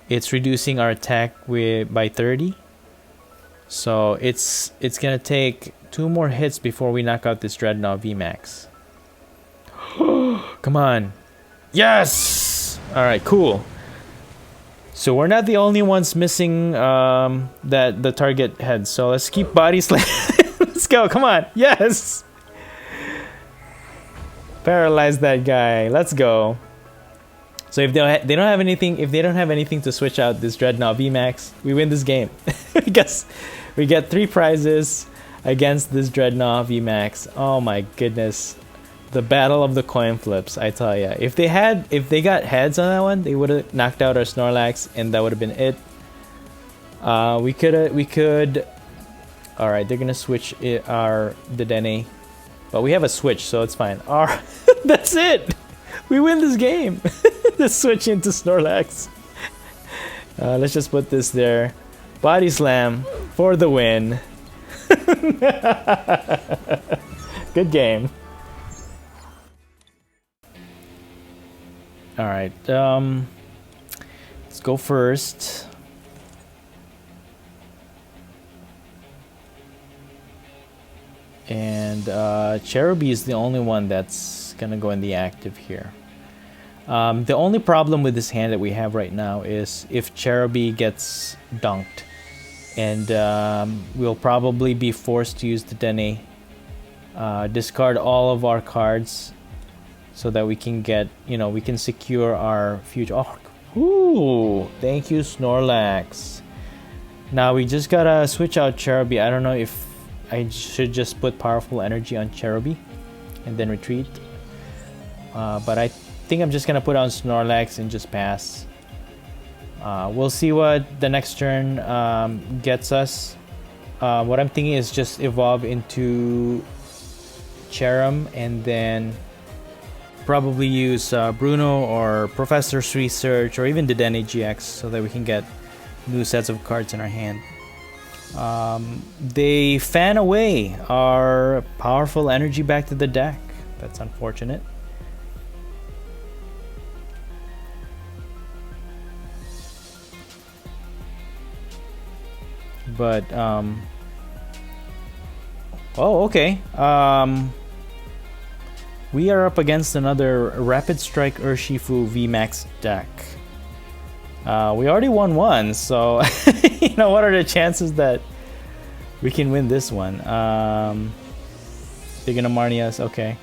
it's reducing our attack by 30. So it's gonna take 2 more hits before we knock out this Drednaw VMAX. Come on. Yes! Alright, cool. So we're not the only ones missing the target head. So let's keep body slam. Let's go, come on. Yes! Paralyze that guy. Let's go. So if they don't have anything, if they don't have anything to switch out this Drednaw VMAX, we win this game. Because we get 3 prizes against this Drednaw VMAX. Oh my goodness. The battle of the coin flips, I tell ya. If they got heads on that one, they would have knocked out our Snorlax and that would have been it. We could. All right, they're gonna switch our Dedenne, but we have a switch, so it's fine. That's it. We win this game. Let's switch into Snorlax. Let's just put this there. Body slam for the win. Good game. All right. Let's go first. And Cherubi is the only one that's gonna go in the active here. The only problem with this hand that we have right now is if Cherubi gets dunked, and we'll probably be forced to use the Dedenne. Discard all of our cards so that we can get, we can secure our future. Oh, ooh, thank you, Snorlax. Now we just gotta switch out Cherubi. I don't know if I should just put powerful energy on Cherubi and then retreat. But I think I'm just gonna put on Snorlax and just pass. We'll see what the next turn gets us. What I'm thinking is just evolve into Cherrim and then probably use Bruno or Professor's Research or even Dedenne GX so that we can get new sets of cards in our hand. They fan away our powerful energy back to the deck. That's unfortunate. But oh, okay. We are up against another Rapid Strike Urshifu VMAX deck. We already won one, so what are the chances that we can win this one? They're gonna Marnie us, okay.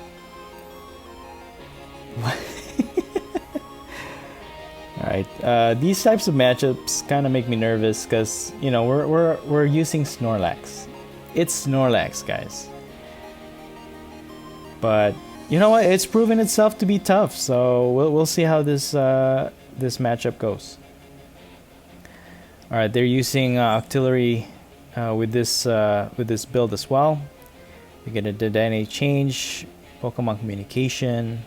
Alright, these types of matchups kind of make me nervous because, we're using Snorlax. It's Snorlax, guys. But, you know what? It's proven itself to be tough, so we'll see how this this matchup goes. Alright, they're using Octillery with this build as well. We get a Dedenne change, Pokemon Communication.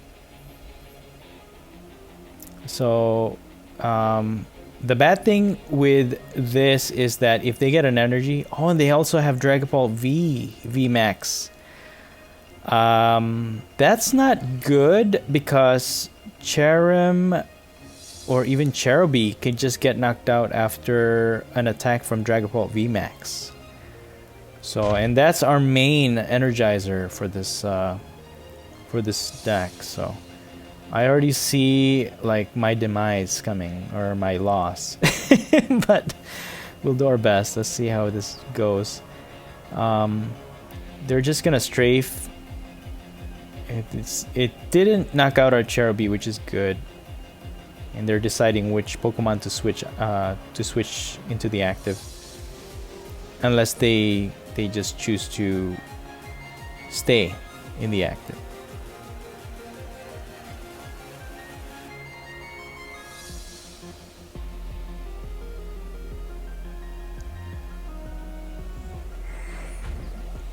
So the bad thing with this is that if they get an energy, and they also have Dragapult VMAX. That's not good because Cherrim or even Cherubi can just get knocked out after an attack from Dragapult VMAX. So, and that's our main energizer for this deck. So, I already see like my demise coming or my loss, but we'll do our best. Let's see how this goes. They're just gonna strafe. It didn't knock out our Cherubi, which is good. And they're deciding which Pokemon to switch into the active, unless they just choose to stay in the active.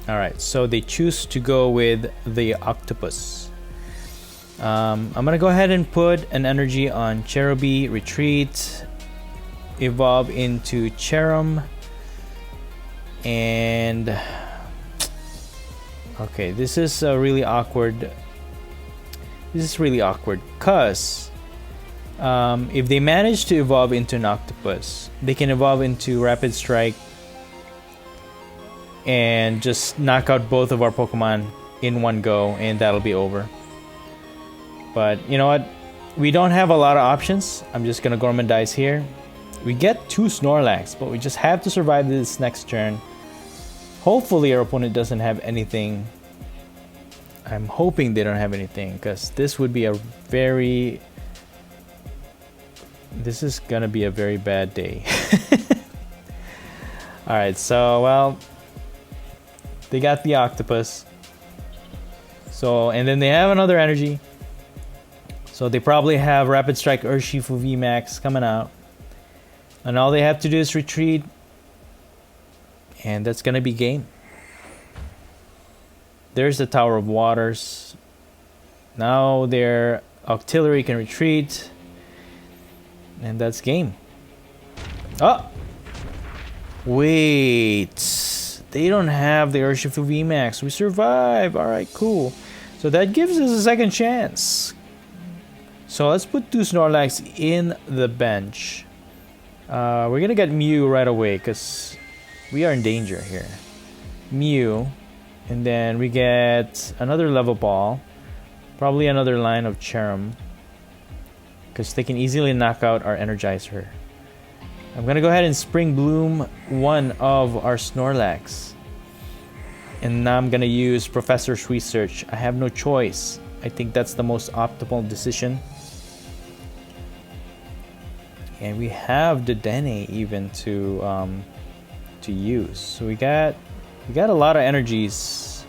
Alright, so they choose to go with the Octopus. I'm gonna go ahead and put an energy on Cherubi, retreat, evolve into Cherrim, and okay, this is really awkward. This is really awkward because if they manage to evolve into an Octopus, they can evolve into Rapid Strike and just knock out both of our Pokemon in one go, and that'll be over. But you know what? We don't have a lot of options. I'm just gonna Gormandize here. We get 2 Snorlax, but we just have to survive this next turn. Hopefully our opponent doesn't have anything. I'm hoping they don't have anything, because this would be a very This is gonna be a very bad day. Alright, so, well, they got the octopus. So, and then they have another energy. So they probably have Rapid Strike Urshifu VMAX coming out. And all they have to do is retreat. And that's gonna be game. There's the Tower of Waters. Now their auxiliary can retreat. And that's game. Oh! Wait. They don't have the Urshifu VMAX. We survive. Alright, cool. So that gives us a second chance. So let's put 2 Snorlax in the bench. We're gonna get Mew right away because we are in danger here. Mew. And then we get another level ball. Probably another line of Cherrim. Because they can easily knock out our Energizer. I'm gonna go ahead and Spring Bloom one of our Snorlax. And now I'm gonna use Professor's Research. I have no choice. I think that's the most optimal decision. And we have the Dene even to use. So we got a lot of energies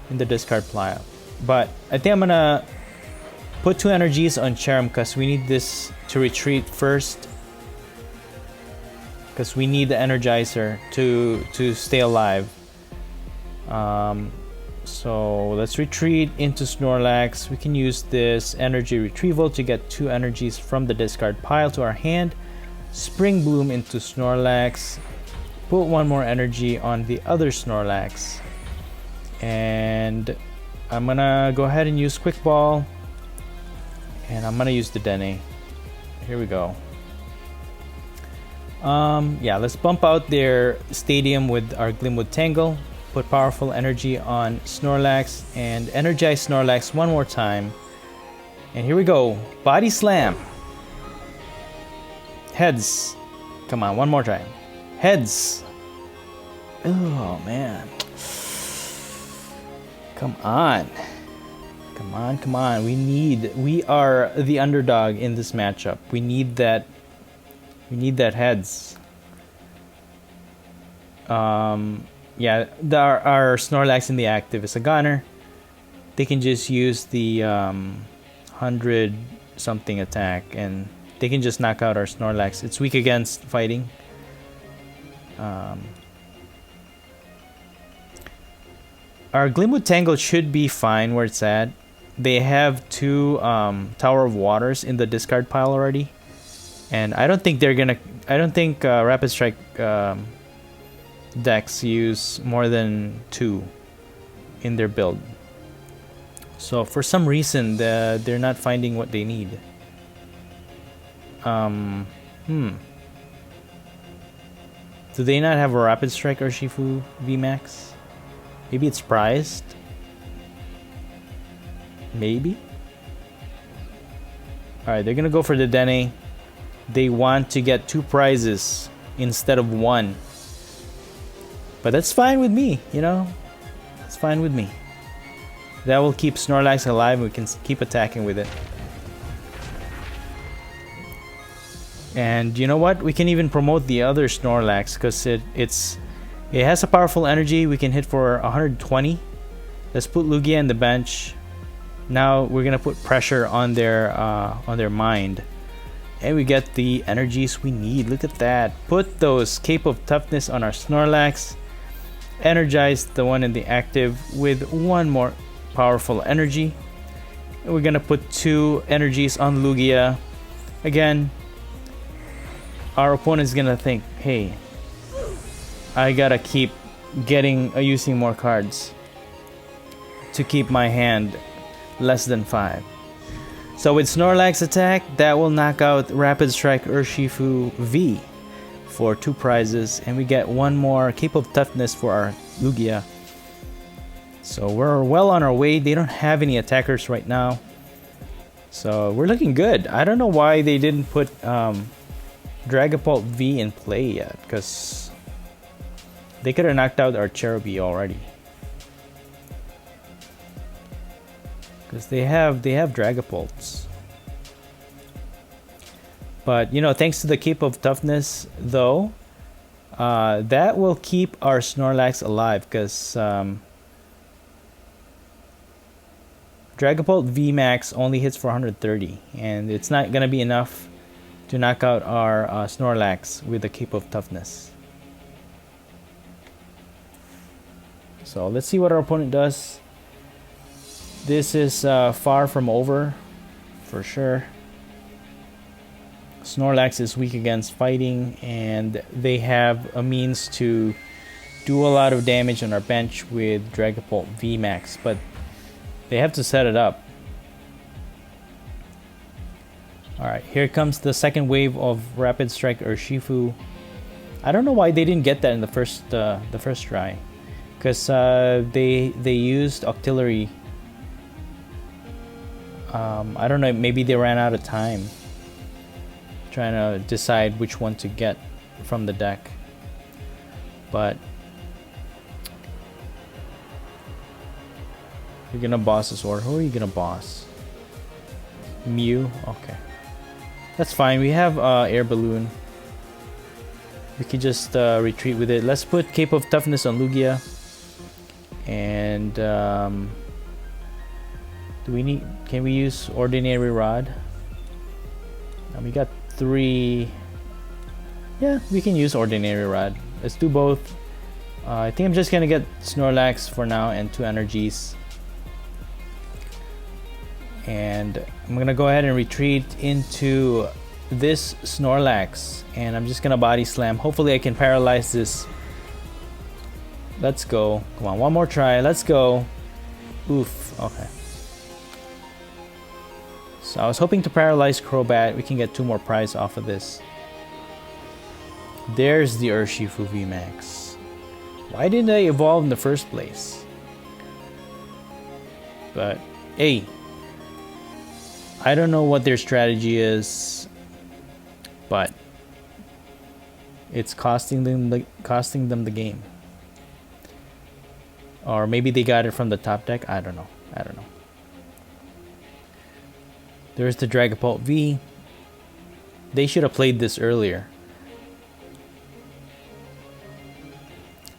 in the discard pile. But I think I'm gonna put 2 energies on Cherrim because we need this to retreat first. Because we need the Energizer to stay alive. So let's retreat into Snorlax. We can use this energy retrieval to get 2 energies from the discard pile to our hand. Spring Bloom into Snorlax. Put 1 more energy on the other Snorlax. And I'm gonna go ahead and use Quick Ball. And I'm gonna use the Dene. Here we go. Yeah, let's bump out their stadium with our Glimwood Tangle. Put powerful energy on Snorlax and energize Snorlax 1 more time. And here we go. Body Slam. Heads. Come on, 1 more time. Heads. Oh, man. Come on. Come on, come on. We are the underdog in this matchup. We need that. We need that heads. Yeah, our Snorlax in the active is a gunner. They can just use the 100 something attack and they can just knock out our Snorlax. It's weak against fighting. Our Glimwood Tangle should be fine where it's at. They have 2 Tower of Waters in the discard pile already. And I don't think they're gonna... I don't think Rapid Strike decks use more than 2 in their build. So for some reason they're not finding what they need. Do they not have a Rapid Strike Urshifu VMAX? Maybe it's prized? Maybe? Alright, they're gonna go for the Dene. They want to get 2 prizes instead of 1. But that's fine with me, you know? That's fine with me. That will keep Snorlax alive and we can keep attacking with it. And you know what? We can even promote the other Snorlax because it has a powerful energy. We can hit for 120. Let's put Lugia in the bench. Now we're gonna put pressure on their mind. And we get the energies we need. Look at that. Put those Cape of Toughness on our Snorlax. Energize the one in the active with 1 more powerful energy. And we're gonna put 2 energies on Lugia. Again, our opponent's gonna think, hey, I gotta keep using more cards to keep my hand less than 5. So with Snorlax attack, that will knock out Rapid Strike Urshifu V for 2 prizes. And we get 1 more Cape of Toughness for our Lugia. So we're well on our way. They don't have any attackers right now. So we're looking good. I don't know why they didn't put Dragapult V in play yet. Because they could have knocked out our Cherubi already. Because they have Dragapults. But, you know, thanks to the Cape of Toughness, though, that will keep our Snorlax alive, because Dragapult VMAX only hits for 130, and it's not going to be enough to knock out our Snorlax with the Cape of Toughness. So let's see what our opponent does. This is far from over, for sure. Snorlax is weak against fighting, and they have a means to do a lot of damage on our bench with Dragapult VMAX, but they have to set it up. Alright, here comes the second wave of Rapid Strike Urshifu. I don't know why they didn't get that in the first try, because they used Octillery. I don't know, maybe they ran out of time trying to decide which one to get from the deck. But you're gonna boss this order. Who are you gonna boss? Mew? Okay. That's fine. We have Air Balloon. We can just retreat with it. Let's put Cape of Toughness on Lugia. And do we need... Can we use Ordinary Rod? We got 3. Yeah, we can use Ordinary Rod. Let's do both. I think I'm just gonna get Snorlax for now and 2 energies. And I'm gonna go ahead and retreat into this Snorlax, and I'm just gonna body slam. Hopefully I can paralyze this. Let's go. Come on, one more try. Let's go. Oof. Okay. So I was hoping to paralyze Crobat. We can get 2 more prize off of this. There's the Urshifu VMAX. Why didn't I evolve in the first place? But hey, I don't know what their strategy is, but it's costing them the game. Or maybe they got it from the top deck. I don't know. There's the Dragapult V. They should have played this earlier.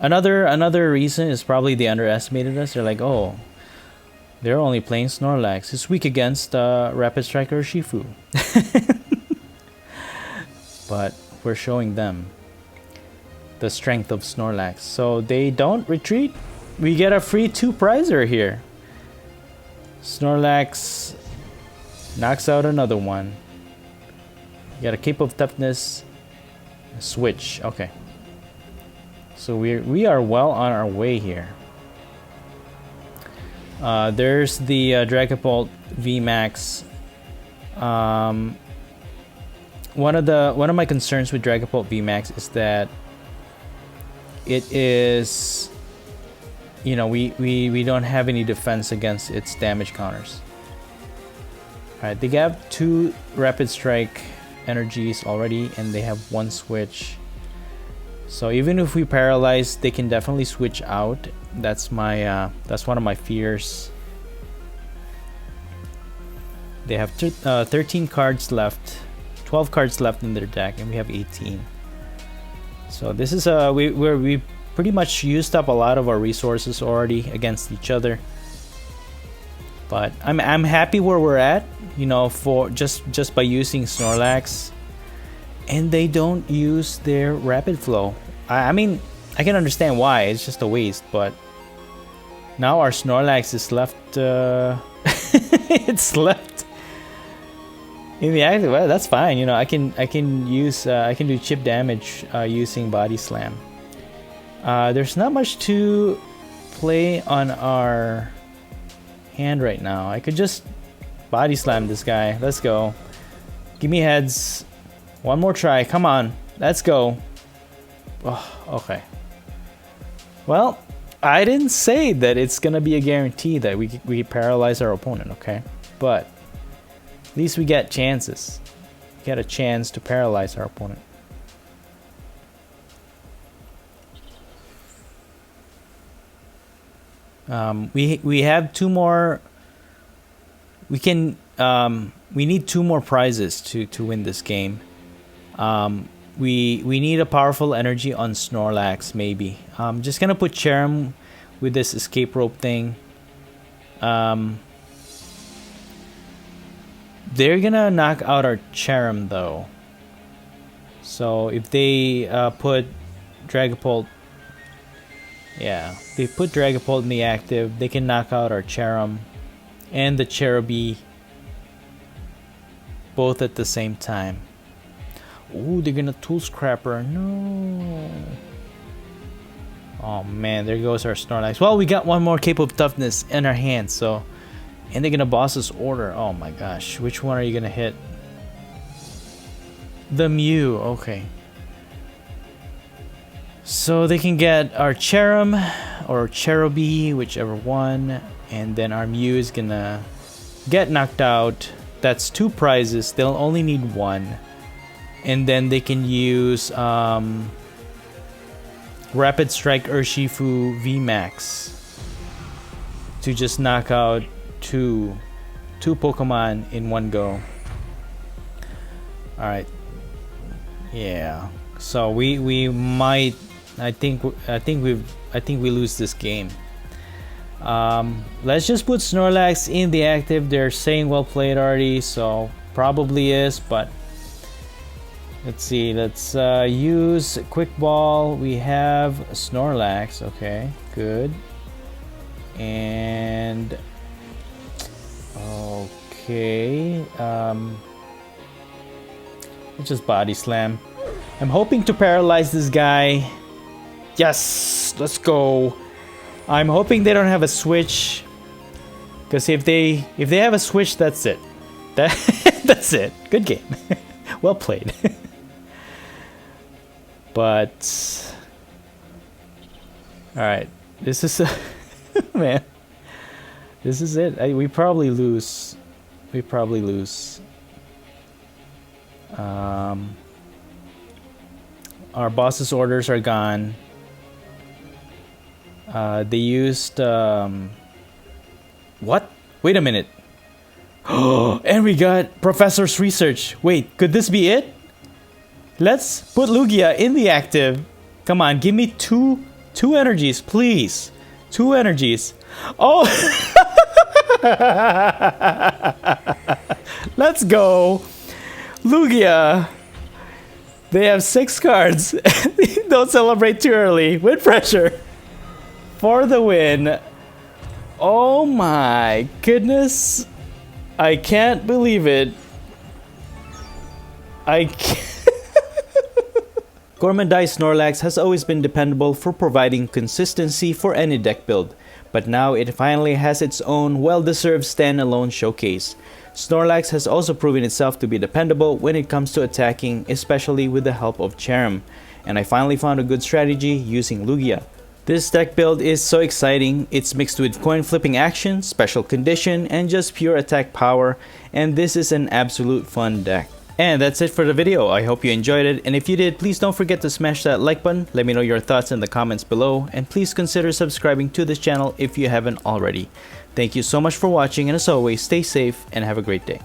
Another reason is probably they underestimated us. They're like, oh, they're only playing Snorlax. It's weak against Rapid Strike Urshifu. But we're showing them the strength of Snorlax. So they don't retreat. We get a free 2 prizer here. Snorlax knocks out another one. You got a Cape of Toughness. Switch. Okay. So we are well on our way here. There's the Dragapult VMAX. One of my concerns with Dragapult VMAX is that it is, you know, we don't have any defense against its damage counters. Alright, they have 2 Rapid Strike energies already, and they have 1 switch. So even if we paralyze, they can definitely switch out. That's one of my fears. They have 13 cards left, 12 cards left in their deck, and we have 18. So this is we pretty much used up a lot of our resources already against each other. But I'm happy where we're at, you know, for just by using Snorlax, and they don't use their Rapid Flow. I mean, I can understand why. It's just a waste, but now our Snorlax is left. It's left in the active. Well, that's fine. You know, I can do chip damage using Body Slam. There's not much to play on our hand right now. I could just Body Slam this guy. Let's go. Give me heads. One more try. Come on. Let's go. Oh, okay. Well, I didn't say that it's gonna be a guarantee that we paralyze our opponent, okay? But at least we get chances. We get a chance to paralyze our opponent. We have 2 more. We need 2 more prizes to win this game. We need a powerful energy on Snorlax, maybe. I'm just gonna put Cherrim with this escape rope thing. They're gonna knock out our Cherrim though. So if they put Dragapult, yeah, they put Dragapult in the active, they can knock out our Cherrim and the Cherubi both at the same time. Ooh, they're gonna Tool Scrapper. No. Oh man, there goes our Snorlax. Well, we got one more Cape of Toughness in our hands, so. And they're gonna Boss's Order. Oh my gosh, which one are you gonna hit? The Mew, okay. So they can get our Cherrim or Cherubi, whichever one, and then our Mew is gonna get knocked out. That's 2 prizes. They'll only need 1, and then they can use Rapid Strike Urshifu VMAX to just knock out two Pokemon in one go. All right. Yeah. So we might. I think we lose this game. Let's just put Snorlax in the active. They're saying well played already, so probably is. But let's see. Let's use Quick Ball. We have Snorlax. Okay, good. And okay. Let's just Body Slam. I'm hoping to paralyze this guy. Yes, let's go. I'm hoping they don't have a switch, because if they have a switch, that's it. That's it. Good game. Well played. But all right, this is man. This is it. We probably lose. We probably lose. Our boss's orders are gone. They used what? Wait a minute. And we got Professor's Research. Wait, could this be it? Let's put Lugia in the active. Come on, give me two energies, please. 2 energies. Oh. Let's go. Lugia. They have 6 cards. Don't celebrate too early. With pressure. For the win. Oh my goodness. I can't believe it. I can't. Gormandize Snorlax has always been dependable for providing consistency for any deck build, but now it finally has its own well-deserved standalone showcase. Snorlax has also proven itself to be dependable when it comes to attacking, especially with the help of Cherrim, and I finally found a good strategy using Lugia. This deck build is so exciting. It's mixed with coin flipping action, special condition, and just pure attack power, and this is an absolute fun deck. And that's it for the video. I hope you enjoyed it, and if you did, please don't forget to smash that like button. Let me know your thoughts in the comments below, and please consider subscribing to this channel if you haven't already. Thank you so much for watching, and as always, stay safe and have a great day.